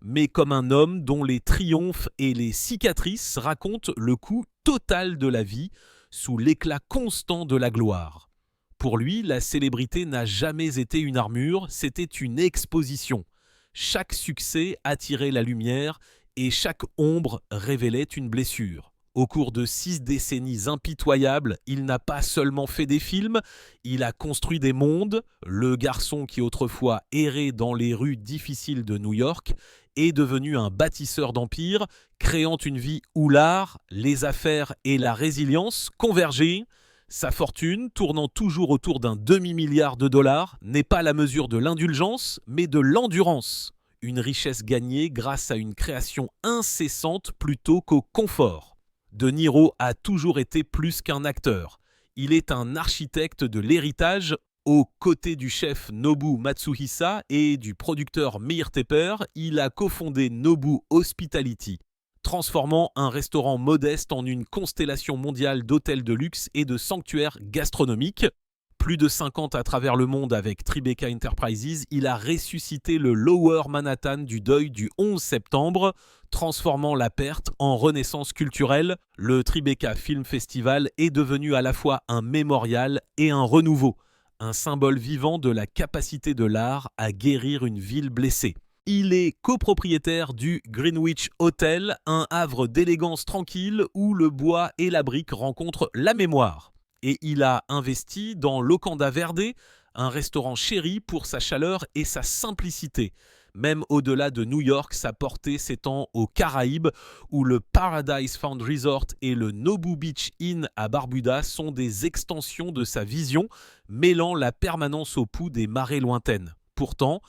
mais comme un homme dont les triomphes et les cicatrices racontent le coût total de la vie sous l'éclat constant de la gloire. Pour lui, la célébrité n'a jamais été une armure, c'était une exposition. Chaque succès attirait la lumière et chaque ombre révélait une blessure. Au cours de 6 décennies impitoyables, il n'a pas seulement fait des films, il a construit des mondes. Le garçon qui autrefois errait dans les rues difficiles de New York est devenu un bâtisseur d'empire, créant une vie où l'art, les affaires et la résilience convergeaient. Sa fortune, tournant toujours autour d'un demi-milliard de dollars, n'est pas la mesure de l'indulgence, mais de l'endurance. Une richesse gagnée grâce à une création incessante plutôt qu'au confort. De Niro a toujours été plus qu'un acteur. Il est un architecte de l'héritage. Aux côtés du chef Nobu Matsuhisa et du producteur Meir Tepper, il a cofondé Nobu Hospitality, transformant un restaurant modeste en une constellation mondiale d'hôtels de luxe et de sanctuaires gastronomiques. Plus de 50 à travers le monde avec Tribeca Enterprises, il a ressuscité le Lower Manhattan du deuil du 11 septembre, transformant la perte en renaissance culturelle. Le Tribeca Film Festival est devenu à la fois un mémorial et un renouveau, un symbole vivant de la capacité de l'art à guérir une ville blessée. Il est copropriétaire du Greenwich Hotel, un havre d'élégance tranquille où le bois et la brique rencontrent la mémoire. Et il a investi dans Locanda Verde, un restaurant chéri pour sa chaleur et sa simplicité. Même au-delà de New York, sa portée s'étend aux Caraïbes, où le Paradise Found Resort et le Nobu Beach Inn à Barbuda sont des extensions de sa vision, mêlant la permanence au pouls des marées lointaines. Pourtant,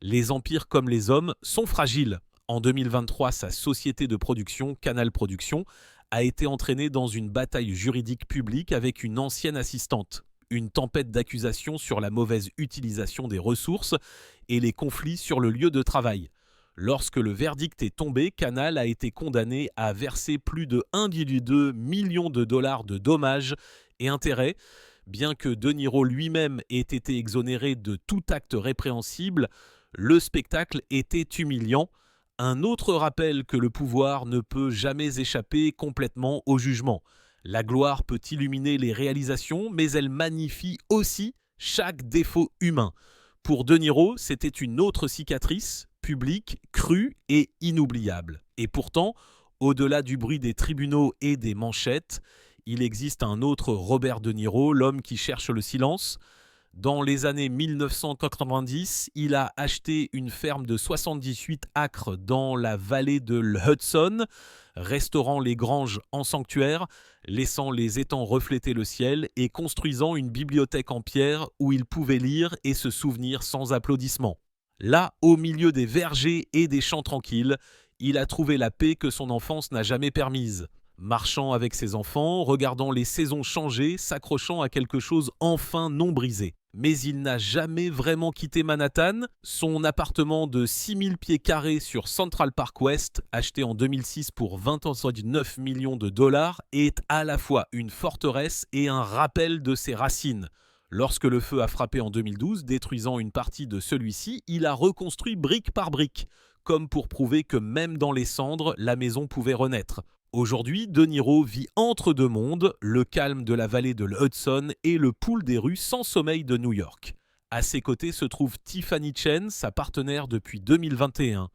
les empires comme les hommes sont fragiles. En 2023, sa société de production, Canal Productions, a été entraînée dans une bataille juridique publique avec une ancienne assistante. Une tempête d'accusations sur la mauvaise utilisation des ressources et les conflits sur le lieu de travail. Lorsque le verdict est tombé, Canal a été condamné à verser plus de 1,2 million de dollars de dommages et intérêts. Bien que De Niro lui-même ait été exonéré de tout acte répréhensible, le spectacle était humiliant. Un autre rappel que le pouvoir ne peut jamais échapper complètement au jugement. La gloire peut illuminer les réalisations, mais elle magnifie aussi chaque défaut humain. Pour De Niro, c'était une autre cicatrice, publique, crue et inoubliable. Et pourtant, au-delà du bruit des tribunaux et des manchettes, il existe un autre Robert De Niro, l'homme qui cherche le silence. Dans les années 1990, il a acheté une ferme de 78 acres dans la vallée de l'Hudson, restaurant les granges en sanctuaire, laissant les étangs refléter le ciel et construisant une bibliothèque en pierre où il pouvait lire et se souvenir sans applaudissements. Là, au milieu des vergers et des champs tranquilles, il a trouvé la paix que son enfance n'a jamais permise. Marchant avec ses enfants, regardant les saisons changer, s'accrochant à quelque chose enfin non brisé. Mais il n'a jamais vraiment quitté Manhattan. Son appartement de 6000 pieds carrés sur Central Park West, acheté en 2006 pour 29 millions de dollars, est à la fois une forteresse et un rappel de ses racines. Lorsque le feu a frappé en 2012, détruisant une partie de celui-ci, il a reconstruit brique par brique, comme pour prouver que même dans les cendres, la maison pouvait renaître. Aujourd'hui, De Niro vit entre deux mondes, le calme de la vallée de l'Hudson et le pool des rues sans sommeil de New York. À ses côtés se trouve Tiffany Chen, sa partenaire depuis 2021.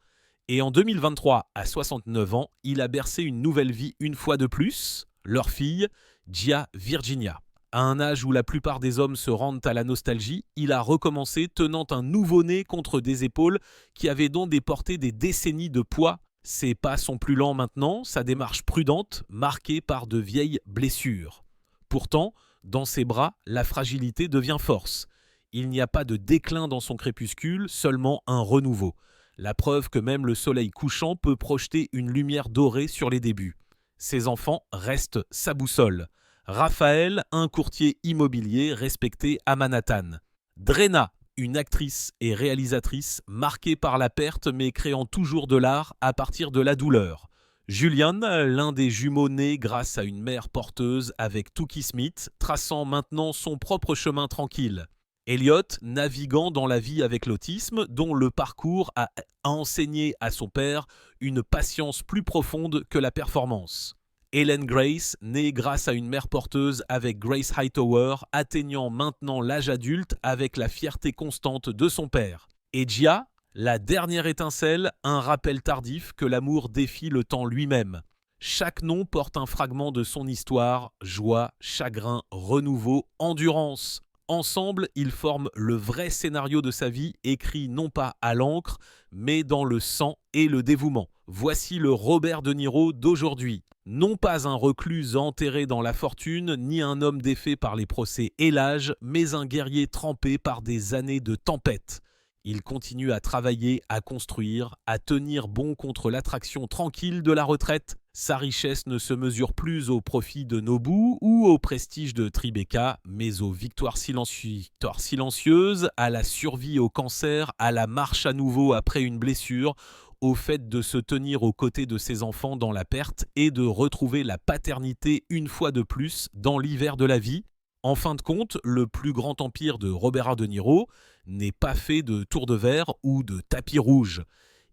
Et en 2023, à 69 ans, il a bercé une nouvelle vie une fois de plus, leur fille, Gia Virginia. À un âge où la plupart des hommes se rendent à la nostalgie, il a recommencé tenant un nouveau-né contre des épaules qui avaient donc déporté des décennies de poids. Ses pas sont plus lents maintenant, sa démarche prudente, marquée par de vieilles blessures. Pourtant, dans ses bras, la fragilité devient force. Il n'y a pas de déclin dans son crépuscule, seulement un renouveau. La preuve que même le soleil couchant peut projeter une lumière dorée sur les débuts. Ses enfants restent sa boussole. Raphaël, un courtier immobilier respecté à Manhattan. Drena, une actrice et réalisatrice marquée par la perte mais créant toujours de l'art à partir de la douleur. Julian, l'un des jumeaux nés grâce à une mère porteuse avec Toukie Smith, traçant maintenant son propre chemin tranquille. Elliot, naviguant dans la vie avec l'autisme, dont le parcours a enseigné à son père une patience plus profonde que la performance. Ellen Grace, née grâce à une mère porteuse avec Grace Hightower, atteignant maintenant l'âge adulte avec la fierté constante de son père. Et Gia, la dernière étincelle, un rappel tardif que l'amour défie le temps lui-même. Chaque nom porte un fragment de son histoire, joie, chagrin, renouveau, endurance. Ensemble, ils forment le vrai scénario de sa vie, écrit non pas à l'encre, mais dans le sang et le dévouement. Voici le Robert De Niro d'aujourd'hui. Non pas un reclus enterré dans la fortune, ni un homme défait par les procès et l'âge, mais un guerrier trempé par des années de tempête. Il continue à travailler, à construire, à tenir bon contre l'attraction tranquille de la retraite. Sa richesse ne se mesure plus au profit de Nobu ou au prestige de Tribeca, mais aux victoires silencieuses, à la survie au cancer, à la marche à nouveau après une blessure, au fait de se tenir aux côtés de ses enfants dans la perte et de retrouver la paternité une fois de plus dans l'hiver de la vie. En fin de compte, le plus grand empire de Robert De Niro n'est pas fait de tours de verre ou de tapis rouge.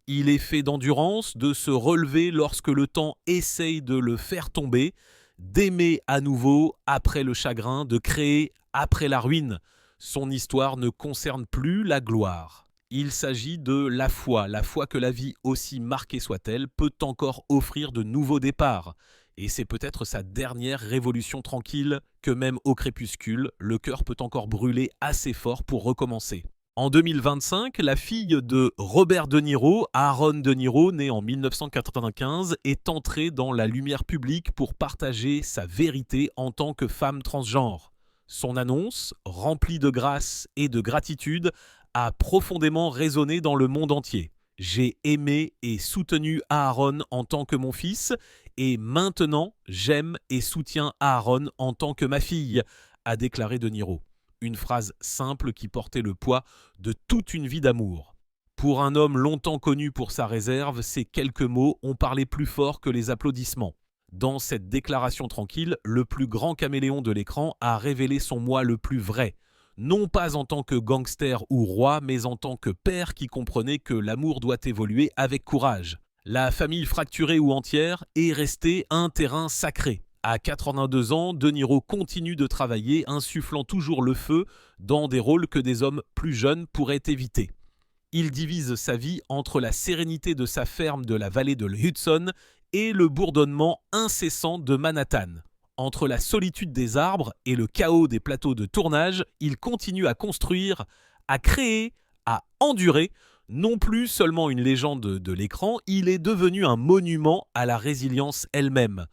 Il est fait d'endurance, de se relever lorsque le temps essaye de le faire tomber, d'aimer à nouveau après le chagrin, de créer après la ruine. Son histoire ne concerne plus la gloire. Il s'agit de la foi que la vie, aussi marquée soit-elle, peut encore offrir de nouveaux départs. Et c'est peut-être sa dernière révolution tranquille que même au crépuscule, le cœur peut encore brûler assez fort pour recommencer. En 2025, la fille de Robert De Niro, Aaron De Niro, née en 1995, est entrée dans la lumière publique pour partager sa vérité en tant que femme transgenre. Son annonce, remplie de grâce et de gratitude, a profondément résonné dans le monde entier. J'ai aimé et soutenu Aaron en tant que mon fils, et maintenant j'aime et soutiens Aaron en tant que ma fille, a déclaré De Niro. Une phrase simple qui portait le poids de toute une vie d'amour. Pour un homme longtemps connu pour sa réserve, ces quelques mots ont parlé plus fort que les applaudissements. Dans cette déclaration tranquille, le plus grand caméléon de l'écran a révélé son moi le plus vrai. Non pas en tant que gangster ou roi, mais en tant que père qui comprenait que l'amour doit évoluer avec courage. La famille fracturée ou entière est restée un terrain sacré. À 82 ans, De Niro continue de travailler, insufflant toujours le feu dans des rôles que des hommes plus jeunes pourraient éviter. Il divise sa vie entre la sérénité de sa ferme de la vallée de l'Hudson et le bourdonnement incessant de Manhattan. Entre la solitude des arbres et le chaos des plateaux de tournage, il continue à construire, à créer, à endurer. Non plus seulement une légende de l'écran, il est devenu un monument à la résilience elle-même.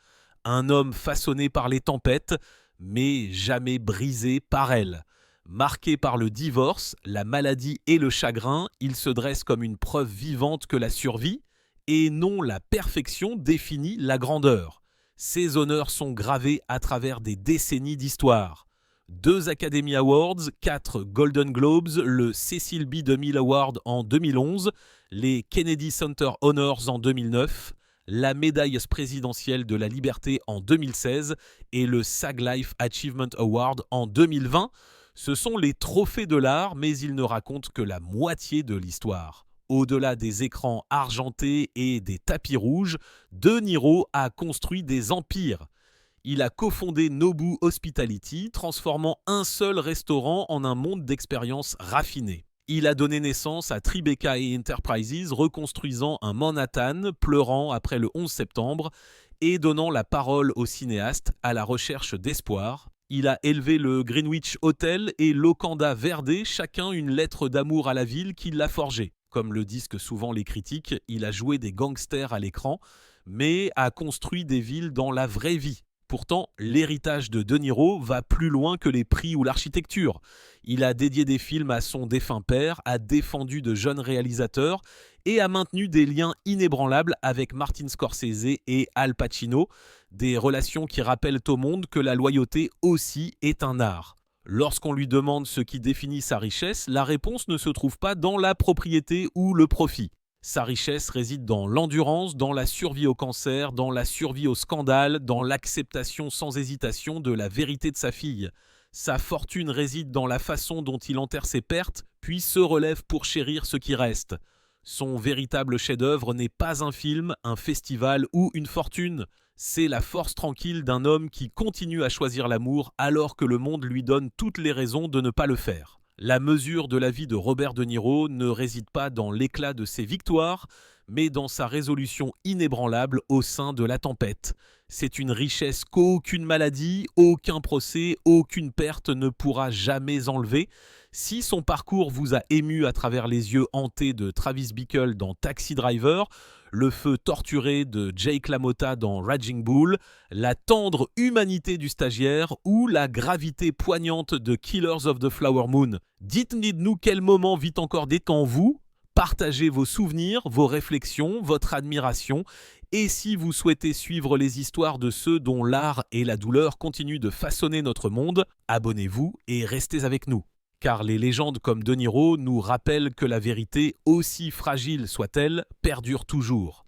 Un homme façonné par les tempêtes, mais jamais brisé par elles. Marqué par le divorce, la maladie et le chagrin, il se dresse comme une preuve vivante que la survie, et non la perfection, définit la grandeur. Ses honneurs sont gravés à travers des décennies d'histoire. 2 Academy Awards, 4 Golden Globes, le Cecil B. DeMille Award en 2011, les Kennedy Center Honors en 2009, la médaille présidentielle de la liberté en 2016 et le SAG Life Achievement Award en 2020. Ce sont les trophées de l'art, mais ils ne racontent que la moitié de l'histoire. Au-delà des écrans argentés et des tapis rouges, De Niro a construit des empires. Il a cofondé Nobu Hospitality, transformant un seul restaurant en un monde d'expériences raffinées. Il a donné naissance à Tribeca et Enterprises, reconstruisant un Manhattan pleurant après le 11 septembre et donnant la parole aux cinéastes à la recherche d'espoir. Il a élevé le Greenwich Hotel et Locanda Verde, chacun une lettre d'amour à la ville qui l'a forgé. Comme le disent souvent les critiques, il a joué des gangsters à l'écran, mais a construit des villes dans la vraie vie. Pourtant, l'héritage de De Niro va plus loin que les prix ou l'architecture. Il a dédié des films à son défunt père, a défendu de jeunes réalisateurs et a maintenu des liens inébranlables avec Martin Scorsese et Al Pacino, des relations qui rappellent au monde que la loyauté aussi est un art. Lorsqu'on lui demande ce qui définit sa richesse, la réponse ne se trouve pas dans la propriété ou le profit. Sa richesse réside dans l'endurance, dans la survie au cancer, dans la survie au scandale, dans l'acceptation sans hésitation de la vérité de sa fille. Sa fortune réside dans la façon dont il enterre ses pertes, puis se relève pour chérir ce qui reste. Son véritable chef-d'œuvre n'est pas un film, un festival ou une fortune. C'est la force tranquille d'un homme qui continue à choisir l'amour alors que le monde lui donne toutes les raisons de ne pas le faire. La mesure de la vie de Robert De Niro ne réside pas dans l'éclat de ses victoires, mais dans sa résolution inébranlable au sein de la tempête. C'est une richesse qu'aucune maladie, aucun procès, aucune perte ne pourra jamais enlever. Si son parcours vous a ému à travers les yeux hantés de Travis Bickle dans Taxi Driver, le feu torturé de Jake LaMotta dans Raging Bull, la tendre humanité du stagiaire ou la gravité poignante de Killers of the Flower Moon, dites-nous quel moment vit encore en vous. Partagez vos souvenirs, vos réflexions, votre admiration. Et si vous souhaitez suivre les histoires de ceux dont l'art et la douleur continuent de façonner notre monde, abonnez-vous et restez avec nous. Car les légendes comme De Niro nous rappellent que la vérité, aussi fragile soit-elle, perdure toujours.